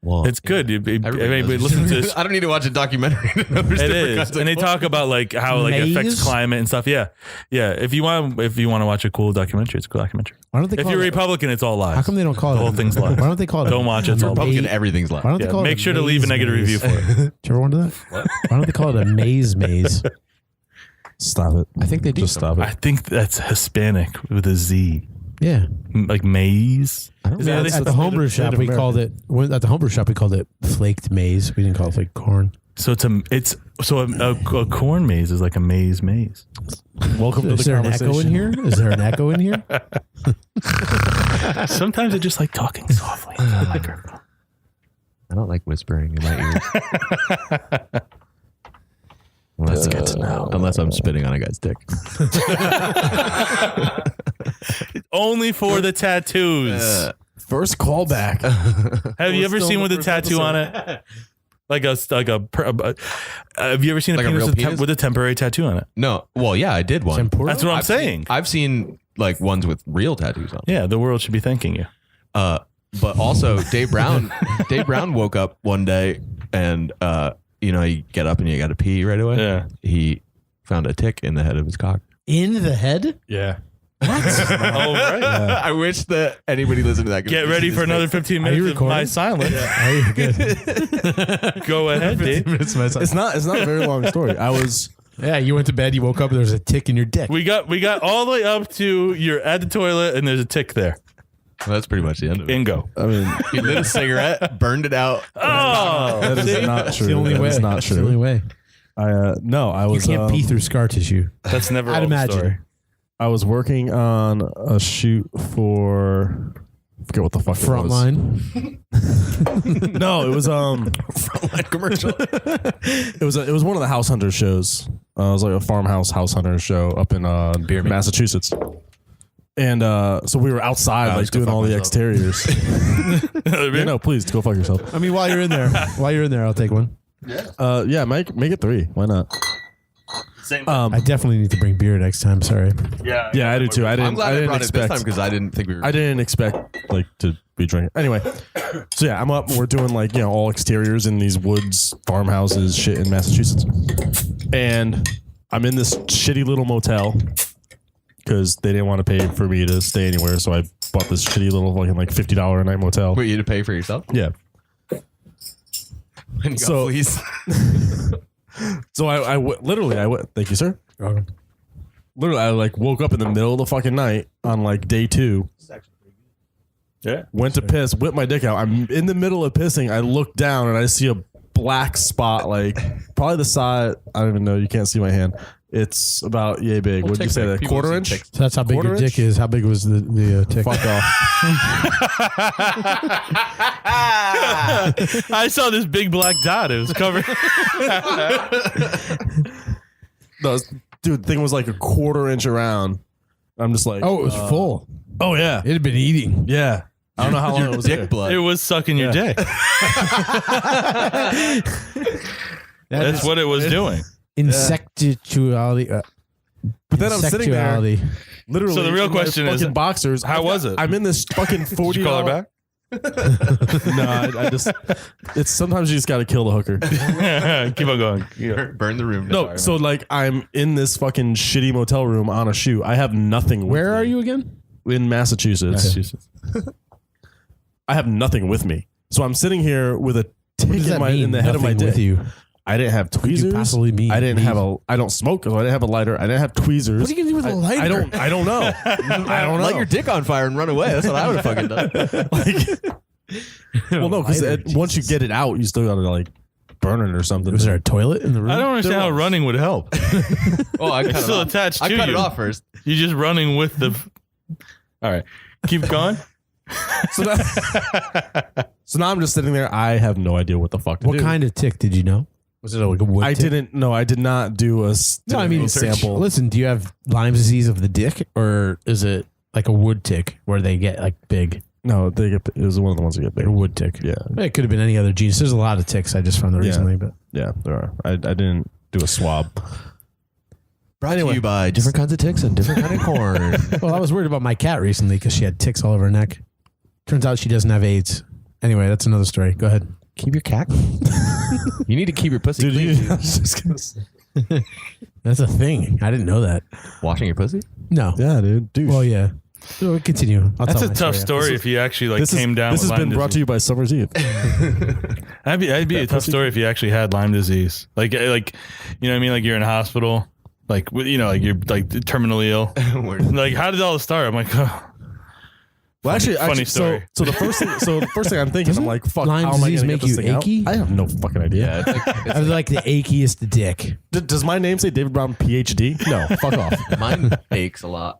Well, It's good. everybody Everybody does. listen to this. I don't need to watch a documentary. To know there's It different is, kinds of and they corn. talk about like how like it affects Maize? climate and stuff. Yeah, yeah. If you want to watch a cool documentary, it's a cool documentary. Why don't they If call you're it? Republican, it's all lies. How come they don't call it? The whole thing's lies. Why don't they call it? Don't watch it, it's all Republican, Why everything's live. don't they Yeah, call it? make sure to leave a negative review for it. Did you ever wonder that? Why don't they call it a maze? Stop it. I think they do. Just stop I it. think that's Hispanic with a Z, Yeah. like maize. Is that how they At the homebrew shop, we called it. At the homebrew shop, we called it flaked maize. We didn't call it flaked corn. So a corn maze is like a maze. Welcome to Is the there an conversation. echo in here? Is there an echo in here? Sometimes I just like talking softly into the microphone. I don't like whispering in my ears. Unless I'm spitting on a guy's dick. Only for the tattoos. First callback. Have you ever still seen in with the a first tattoo on it? Have you ever seen a Like a penis, real penis? with a temporary tattoo on it? No. Well, yeah, I did one. Tempura? That's what I'm saying. I've seen like ones with real tattoos on. Yeah, the world should be thanking you. But also Dave Brown. Dave Brown woke up one day and you get up and you got to pee right away. Yeah. He found a tick in the head of his cock. In the head? Yeah. Oh, right. I wish that anybody listened to that. Get ready for another 15 Are you minutes of my recording? silence. Oh, you're good. Go ahead, Dave. It's not a very long story. I was Yeah, you went to bed, you woke up, and there was a tick in your dick. We got all the way up to you're at the toilet and there's a tick there. Well, that's pretty much the end of it. And go. I mean, He lit a cigarette, burned it out. Oh, that is not It's true. the only That way. is not It's the only true. way. I You was can't pee through scar tissue. that's never I'd all the imagine. story. I was working on a shoot for I forget what the fuck it was. Frontline. No, it was Frontline commercial. it was one of the House Hunter shows. It was like a farmhouse House Hunter show up in Massachusetts. And so we were outside like doing all the exteriors. Yeah, no, please go fuck yourself. I mean, while you're in there, I'll take one. Yeah, make it 3. Why not? Same. I definitely need to bring beer next time. Sorry. Yeah, I do too. I I'm didn't glad I didn't brought it this expect time because I didn't think we were. I didn't expect like to be drinking. Anyway, so yeah, I'm up. We're doing like all exteriors in these woods, farmhouses, shit in Massachusetts, and I'm in this shitty little motel because they didn't want to pay for me to stay anywhere, so I bought this shitty little fucking like $50 a night motel. Wait, you had to pay for yourself? Yeah. And you got So- fleas. So I literally thank you, sir. Literally, I like woke up in the middle of the fucking night on like day 2. Yeah. Went to piss, whipped my dick out. I'm in the middle of pissing. I look down and I see a black spot, like probably the size. I don't even know. You can't see my hand. It's about yay big. What'd you say? That People quarter see inch? ticks. So that's how big your Quarter dick inch? is. How big was the tick? Fuck off. I saw this big black dot. It was covered. No, dude, the thing was like a quarter inch around. I'm just like, Oh, it was full. oh yeah, It had been eating. yeah. I don't know how long it was there. Dick blood. It was sucking your dick. That's what it was doing. Insectuality. But then I'm sitting there, insectuality. literally. So the real in my question is, fucking boxers. how was it? I'm in this fucking $40. Did you call her back? No, I just. It's sometimes you just got to kill the hooker. Keep on going. Yeah. Burn the room. No, so like I'm in this fucking shitty motel room on a shoot. I have nothing. With Where me. are you again? In Massachusetts. I have nothing with me, so I'm sitting here with a tick What does that mean? in the head of my Nothing dick. with you. I didn't have could you tweezers. possibly mean? I didn't have a. I don't smoke, so I didn't have a lighter. I didn't have tweezers. What are you gonna do with a lighter? I don't know. I don't know. Light your dick on fire and run away. That's what I would have fucking done. Well, no, because once you get it out, you still gotta like burn it or something. Was there a toilet in the room? I don't understand how There was. running would help. Oh, I cut It's it still off. attached I to cut you. it off first. You're just running with the. All right. Keep going. So now I'm just sitting there. I have no idea what the fuck. To What do. kind of tick did you know? Was it like a wood I tick? didn't. No, I did not do a. No, I mean, sample. Listen, do you have Lyme disease of the dick, or is it like a wood tick where they get like big? No, they get. It was one of the ones that get Like big. a wood tick. Yeah, It could have been any other genus. There's a lot of ticks I just found recently, but yeah, there are. I didn't do a swab. Brought to you by different kinds of ticks and different kind of corn. well, I was worried about my cat recently because she had ticks all over her neck. Turns out she doesn't have AIDS. Anyway, that's another story. Go ahead. Keep your cack. You need to keep your pussy Dude, clean. I was just gonna say. That's a thing. I didn't know that. Washing your pussy? No. Yeah, dude. Well, yeah. So continue. I'll That's tell a my tough story if you actually like came down. This with has been Lyme brought to disease. you by Summer's Eve. That'd be a tough story if you actually had Lyme disease. Like, you know what I mean? Like you're in a hospital, like, you know, like you're like terminally ill. Like, how did all this start? I'm like, oh. Well, Funny story. So the first thing I'm thinking, I'm like, fuck, Lyme how am I disease gonna make get this you thing out? achy? I have no fucking idea. I was like the achiest dick. Does my name say David Brown, PhD? No, fuck off. Mine aches a lot.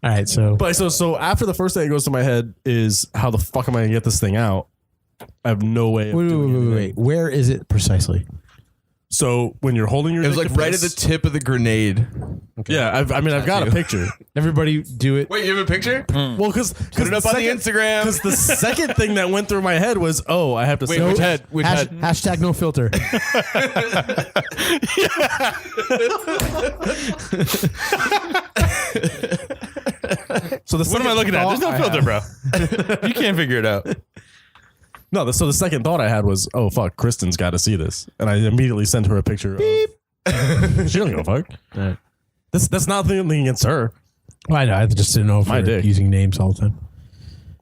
All right, so But so after the first thing that goes to my head is how the fuck am I gonna get this thing out? I have no way of doing anything. wait. Where is it precisely? So when you're holding your It was dick like to right at the piss- tip of the grenade. Yeah, I've got a picture. Everybody do it. Wait, you have a picture? Well, because Put it up on the Instagram. Because the second thing that went through my head was, oh, I have to. Wait, say which head? Which head? Hashtag no filter. So the What am I looking at? There's no filter, bro. You can't figure it out. No, so the second thought I had was, oh fuck, Kristen's got to see this, and I immediately sent her a picture. She don't give a fuck. Right. That's not anything against her. Well, I know. I just didn't know if My we were dick. using names all the time.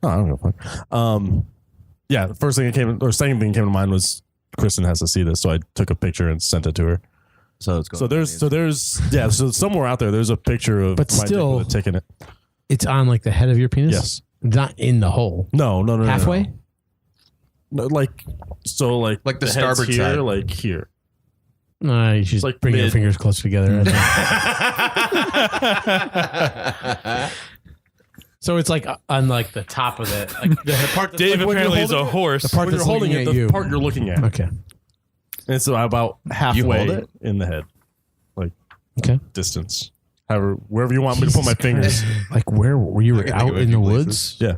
No, I don't give a fuck. Yeah, the first thing that came, or second thing that came to mind was Kristen has to see this, so I took a picture and sent it to her. So it's going So somewhere out there, there's a picture of But my dick still- with a tick in it. It's on like the head of your penis. Yes. Not in the hole. No. Halfway. No, like so, like Like the head's starboard here, side. like here. No, you should just Like bring your mid. fingers closer together. So it's like on like the top of it, like the part. That's Dave like when you're apparently is a holding it- horse. The part When you're that's holding looking it, at the you. part you're looking at, Okay. and it's about halfway hold it? in the head, like Okay. distance. However, wherever you want me to put my fingers. Like where were you I can think out of a in the few woods? places. Yeah.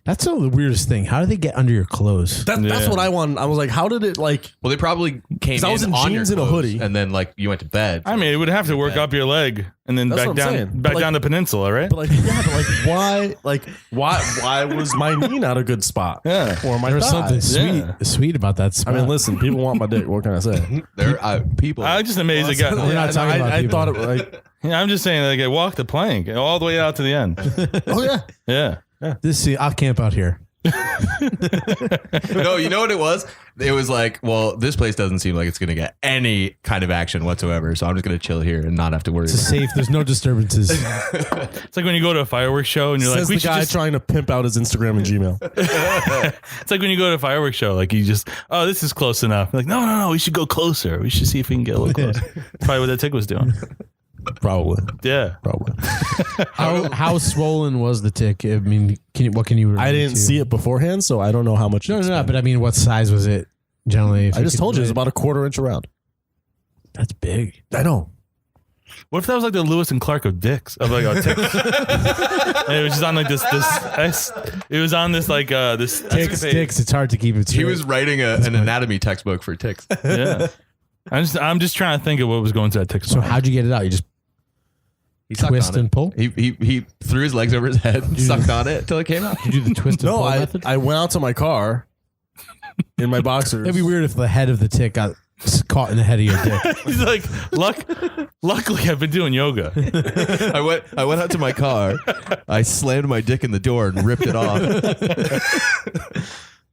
That's so the weirdest thing. How do they get under your clothes? That's Yeah. what I want. I was like, how did it like? Well, they probably came 'Cause I was in on your jeans and a clothes, hoodie. and then like you went to bed. I mean, it would have to work up your leg and then That's back what I'm down, saying. back But down the peninsula, right? But like, yeah, but like, why? Like, why was my knee not a good spot? Yeah. Or my There was thigh? something sweet, Yeah. sweet about that I spot. mean, listen, people want my dick. What can I say? There are people. I'm just amazed it got. We're not talking about I people. thought it was like, Yeah, I'm just saying, like, I walked the plank all the way out to the end. oh yeah. Yeah. I'll camp out here. No, you know what it was? It was like, well, this place doesn't seem like it's going to get any kind of action whatsoever, so I'm just going to chill here and not have to worry. It's About it. safe. There's no disturbances. It's like when you go to a fireworks show and you're Says like, we the should guy just. trying to pimp out his Instagram and Gmail. It's like when you go to a fireworks show, like you just, oh, this is close enough. Like, no, we should go closer. We should see if we can get a little closer. Probably what that tick was doing. Probably. Yeah. How swollen was the tick? I mean, what can you? I didn't see it beforehand, so I don't know how much. No. But I mean, what size was it? Generally, if I just could told you it's relate? about a quarter inch around. That's big. I know. What if that was like the Lewis and Clark of dicks? Of like, ticks? And it was just on like this, it was on this like, this. Ticks. It's hard to keep it. He straight. was writing an anatomy textbook for ticks. Yeah. I'm just trying to think of what was going to that tick. So how'd you get it out? You just He sucked twist on it. and pull. He threw his legs over his head, and sucked on it till it came out. You do the twist and No, pull method. I went out to my car in my boxers. It'd be weird if the head of the tick got caught in the head of your dick. He's like, luckily I've been doing yoga. I went out to my car. I slammed my dick in the door and ripped it off.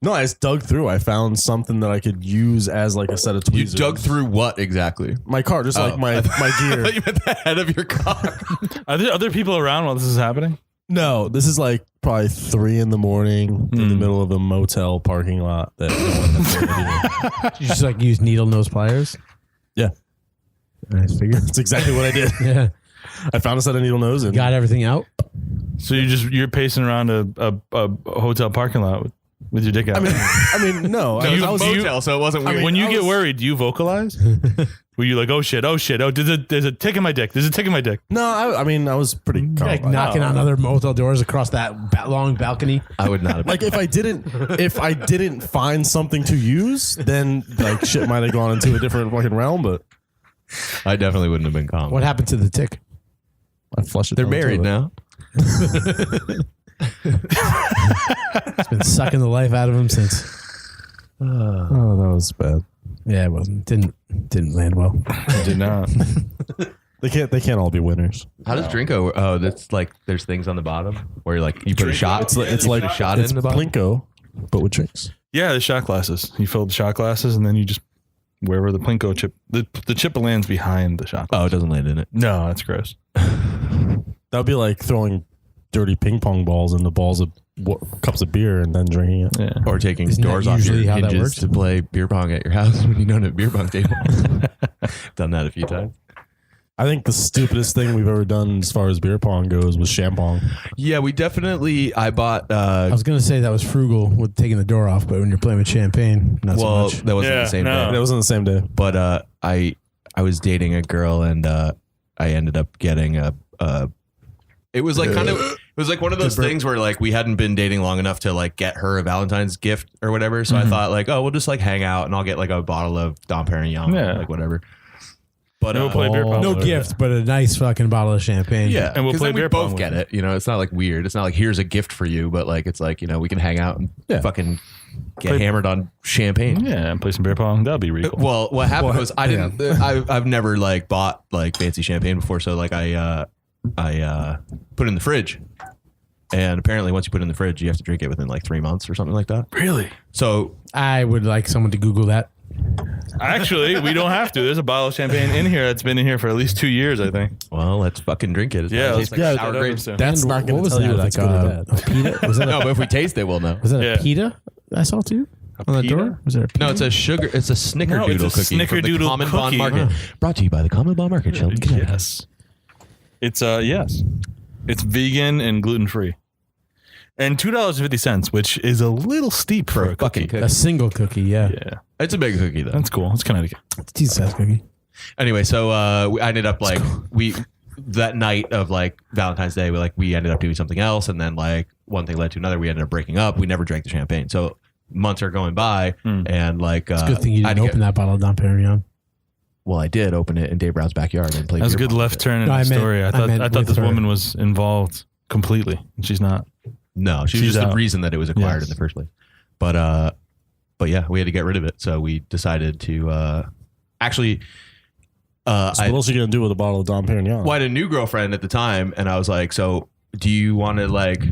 No, I just dug through. I found something that I could use as like a set of You tweezers. dug through what exactly? my car, just like my I gear. thought you meant the head of your car. Are there other people around while this is happening? No, this is like probably 3 a.m. in the middle of a motel parking lot. That no one has ever been. You just like use needle nose pliers. Yeah, Nice figure. that's exactly what I did. Yeah, I found a set of needle nose and got everything out. So you're pacing around a hotel parking lot with your dick out. I mean, no. It was I a was, motel, so it wasn't weird. when you I get was- worried, do you vocalize? Were you like, oh shit, oh, there's a tick in my dick. There's a tick in my dick. no, I mean, I was pretty calm. Like knocking on other motel doors across that long balcony. I would not have. Like if I didn't find something to use, then like shit might have gone into a different fucking realm. But I definitely wouldn't have been calm. What happened to the tick? I flush it. They're down the married toilet. now. It's been sucking the life out of him since. Oh, that was bad. Yeah, it wasn't. Didn't land well. I did not. They can't all be winners. How does Drinko? Oh, that's like there's things on the bottom where like you put a shot. It's like a shot it's in the bottom. Plinko, but with drinks. Yeah, the shot glasses. You fill the shot glasses and then you just wherever the Plinko chip, the chip lands behind the shot. Oh, it doesn't land in it. No, that's gross. That would be like throwing dirty ping pong balls into balls of cups of beer and then drinking it. Yeah. Or taking Isn't that doors off usually your how that hinges works? to play beer pong at your house when you don't have a beer pong table. Done that a few times. I think the stupidest thing we've ever done as far as beer pong goes was shampong. Yeah, we definitely. I bought. I was gonna say that was frugal with taking the door off, but when you're playing with champagne, not well, so much. that wasn't Yeah, the same no. day. That wasn't the same day. But I was dating a girl and I ended up getting a. It was like kind of. It was like one of those things where like we hadn't been dating long enough to like get her a Valentine's gift or whatever. So I thought like, oh, we'll just like hang out and I'll get like a bottle of Dom Perignon, Yeah. like whatever. But And we'll play beer pong. No with gift, but a nice fucking bottle of champagne. Yeah, And we'll 'cause play then we beer pong both with get it. it. You know, it's not like weird. It's not like here's a gift for you, but like it's like, you know, we can hang out and fucking get Play- hammered on champagne. Yeah, and play some beer pong. That'd be really cool. Well, what happened was I didn't. I've never like bought like fancy champagne before, so like I put it in the fridge, and apparently once you put it in the fridge, you have to drink it within like 3 months or something like that. Really? So I would like someone to Google that. Actually, we don't have to. There's a bottle of champagne in here that's been in here for at least 2 years, I think. well, let's fucking drink it. It's Yeah, tastes let's like get sour that grapes. soon. That's And not going what to was tell you that, if it's like, good or bad. a pita? Was that No, but if we taste it, we'll know. was that Yeah. a pita I saw too on the pita? door? Was there a pita? No, it's a sugar. It's a Snickerdoodle No, it's a cookie from the Snickerdoodle Common Bond cookie. Market. Brought to you by the Common Bond Market, Sheldon, Connecticut. Yes. It's yes. It's vegan and gluten free. And $2.50, which is a little steep for a fucking cookie. cookie. A single cookie, yeah. Yeah. It's a big cookie though. That's cool. It's Connecticut. It's a decent size cookie. Anyway, so I ended up like that night of like Valentine's Day, we ended up doing something else, and then like one thing led to another. We ended up breaking up. We never drank the champagne. So months are going by, and like It's a good thing you didn't open that bottle of Dom Perignon. Well, I did open it in Dave Brown's backyard and play. That was a beer good pong left with it. turn in No, the I meant- story. I I thought meant this with her. woman was involved completely, and she's not. No, she was She's just out. the reason that it was acquired Yes. in the first place. But yeah, we had to get rid of it, so we decided to actually. So what else are you going to do with a bottle of Dom Perignon? Well, I had a new girlfriend at the time, and I was like, so do you want to like,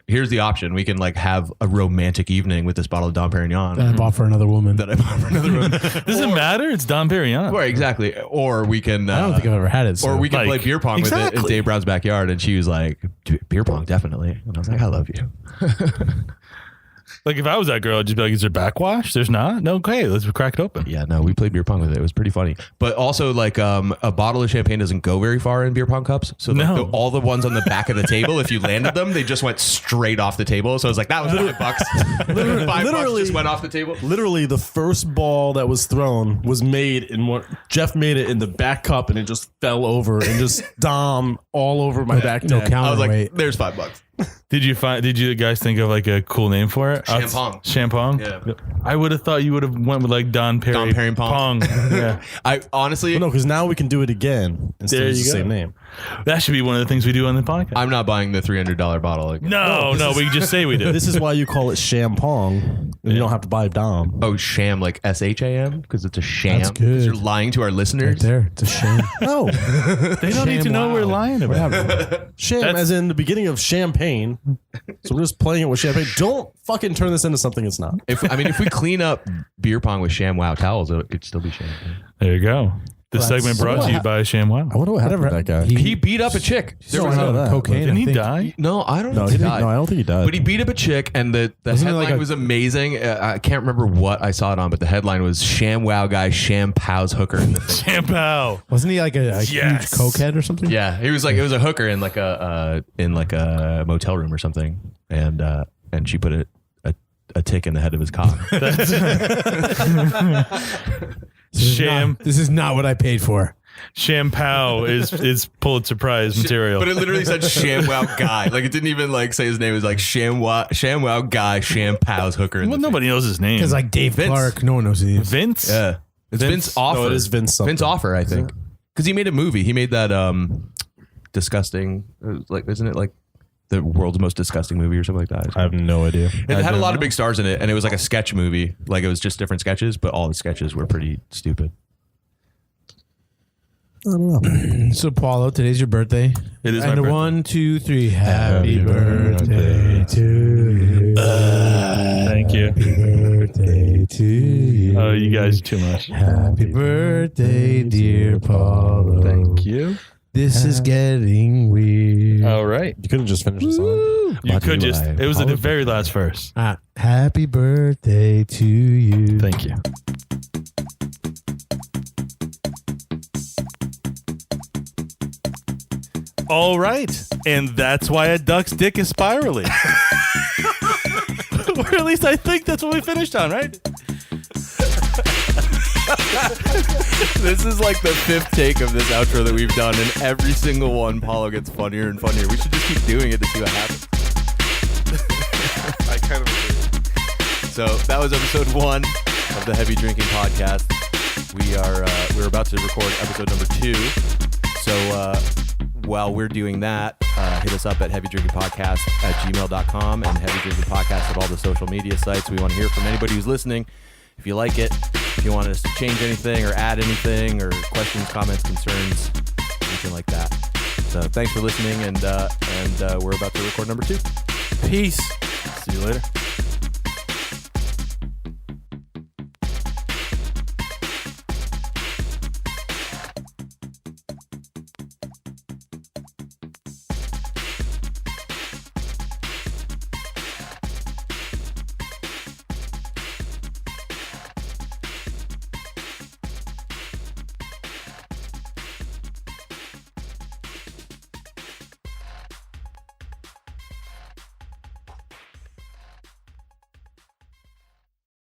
here's the option. We can like have a romantic evening with this bottle of Dom Perignon That I bought for another woman. that I bought for another woman. Does it matter? It's Dom Perignon. Right, exactly. Or we can, I don't think I've ever had it. So. or we can Like, play beer pong with it in exactly. Dave Brown's backyard. And she was like, beer pong, definitely. And I was like, I love you. Like if I was that girl, I'd just be like, is there backwash? There's not? No, okay, let's crack it open. Yeah, no, we played beer pong with it. It was pretty funny. But also, like, a bottle of champagne doesn't go very far in beer pong cups. So, like, No. all the ones on the back of the table, if you landed them, they just went straight off the table. So I was like, that was $5. $5 literally- just went off the table. Literally, the first ball that was thrown was made in what Jeff made it in the back cup, and it just fell over and just Dom all over my back. no deck. count. I was like, Counterweight. there's $5. Did you guys think of like a cool name for it? Champong. Champong? Yeah. I would have thought you would have went with like Don Perry. Don Perry Pong. Yeah. I honestly, Well, no, because now we can do it again instead There of you the go. same name. That should be one of the things we do on the podcast. I'm not buying the $300 bottle again. No, we just say we did. This is why you call it Champong, and you don't have to buy Dom. Oh, sham, like SHAM? Because it's a sham. That's good. 'Cause you're lying to our listeners. right there. It's a shame. No, They don't need to know we're lying about it. sham That's- as in the beginning of champagne. So we're just playing it with champagne. Don't fucking turn this into something it's not. If we clean up beer pong with Sham Wow towels, it could still be sham. There you go. This Well, segment that's- brought to you by ShamWow. I wonder what happened to that guy. He beat up a chick. There There was was know that. cocaine. Didn't I he think. die? no, I don't know. No, if he he didn't. died. No, I don't think he died. But he beat up a chick, and the Wasn't it headline like a- was amazing. I can't remember what I saw it on, but the headline was "Sham Wow guy Sham Pow's hooker." In the thing. Shampoo. Wasn't he like a huge Yes. cokehead or something? Yeah, he was like it was a hooker in like a motel room or something, and she put a tick in the head of his cock. This is not what I paid for. Shampoo is Pulitzer Prize material. But it literally said Sham Wow guy. Like it didn't even like say his name. It was like Sham Wow guy Sham Pow's hooker. In well, the thing. nobody knows his name. Because like Dave Vince. Clark, no one knows who he is. Vince. Yeah, it's Vince Offer. No, it is Vince something. Vince Offer, I think, because he made a movie. He made that disgusting. Like, isn't it like the world's most disgusting movie or something like that? I have no idea. It had a lot of big stars in it, and it was like a sketch movie. Like, it was just different sketches, but all the sketches were pretty stupid. I don't know. So, Paulo, today's your birthday. It is my And birthday. 1, 2, 3. Happy birthday to you. Thank you. Birthday to you. Oh, you guys are too much. Happy birthday, dear Paulo. Thank you. This is getting weird. All right. You couldn't just finish the song. You could just, live. it was the very last verse. Happy birthday to you. Thank you. All right. And that's why a duck's dick is spiraling. Or at least I think that's what we finished on, right? This is like the 5th take of this outro that we've done, and every single one, Paulo gets funnier and funnier. We should just keep doing it to see what happens. I kind of agree. So that was episode 1 of the Heavy Drinking Podcast. We're about to record episode number 2. So while we're doing that, hit us up at heavydrinkingpodcast@gmail.com and heavydrinkingpodcast at all the social media sites. We want to hear from anybody who's listening. If you like it, if you want us to change anything or add anything or questions, comments, concerns, anything like that. So thanks for listening, and we're about to record number 2. Peace. See you later.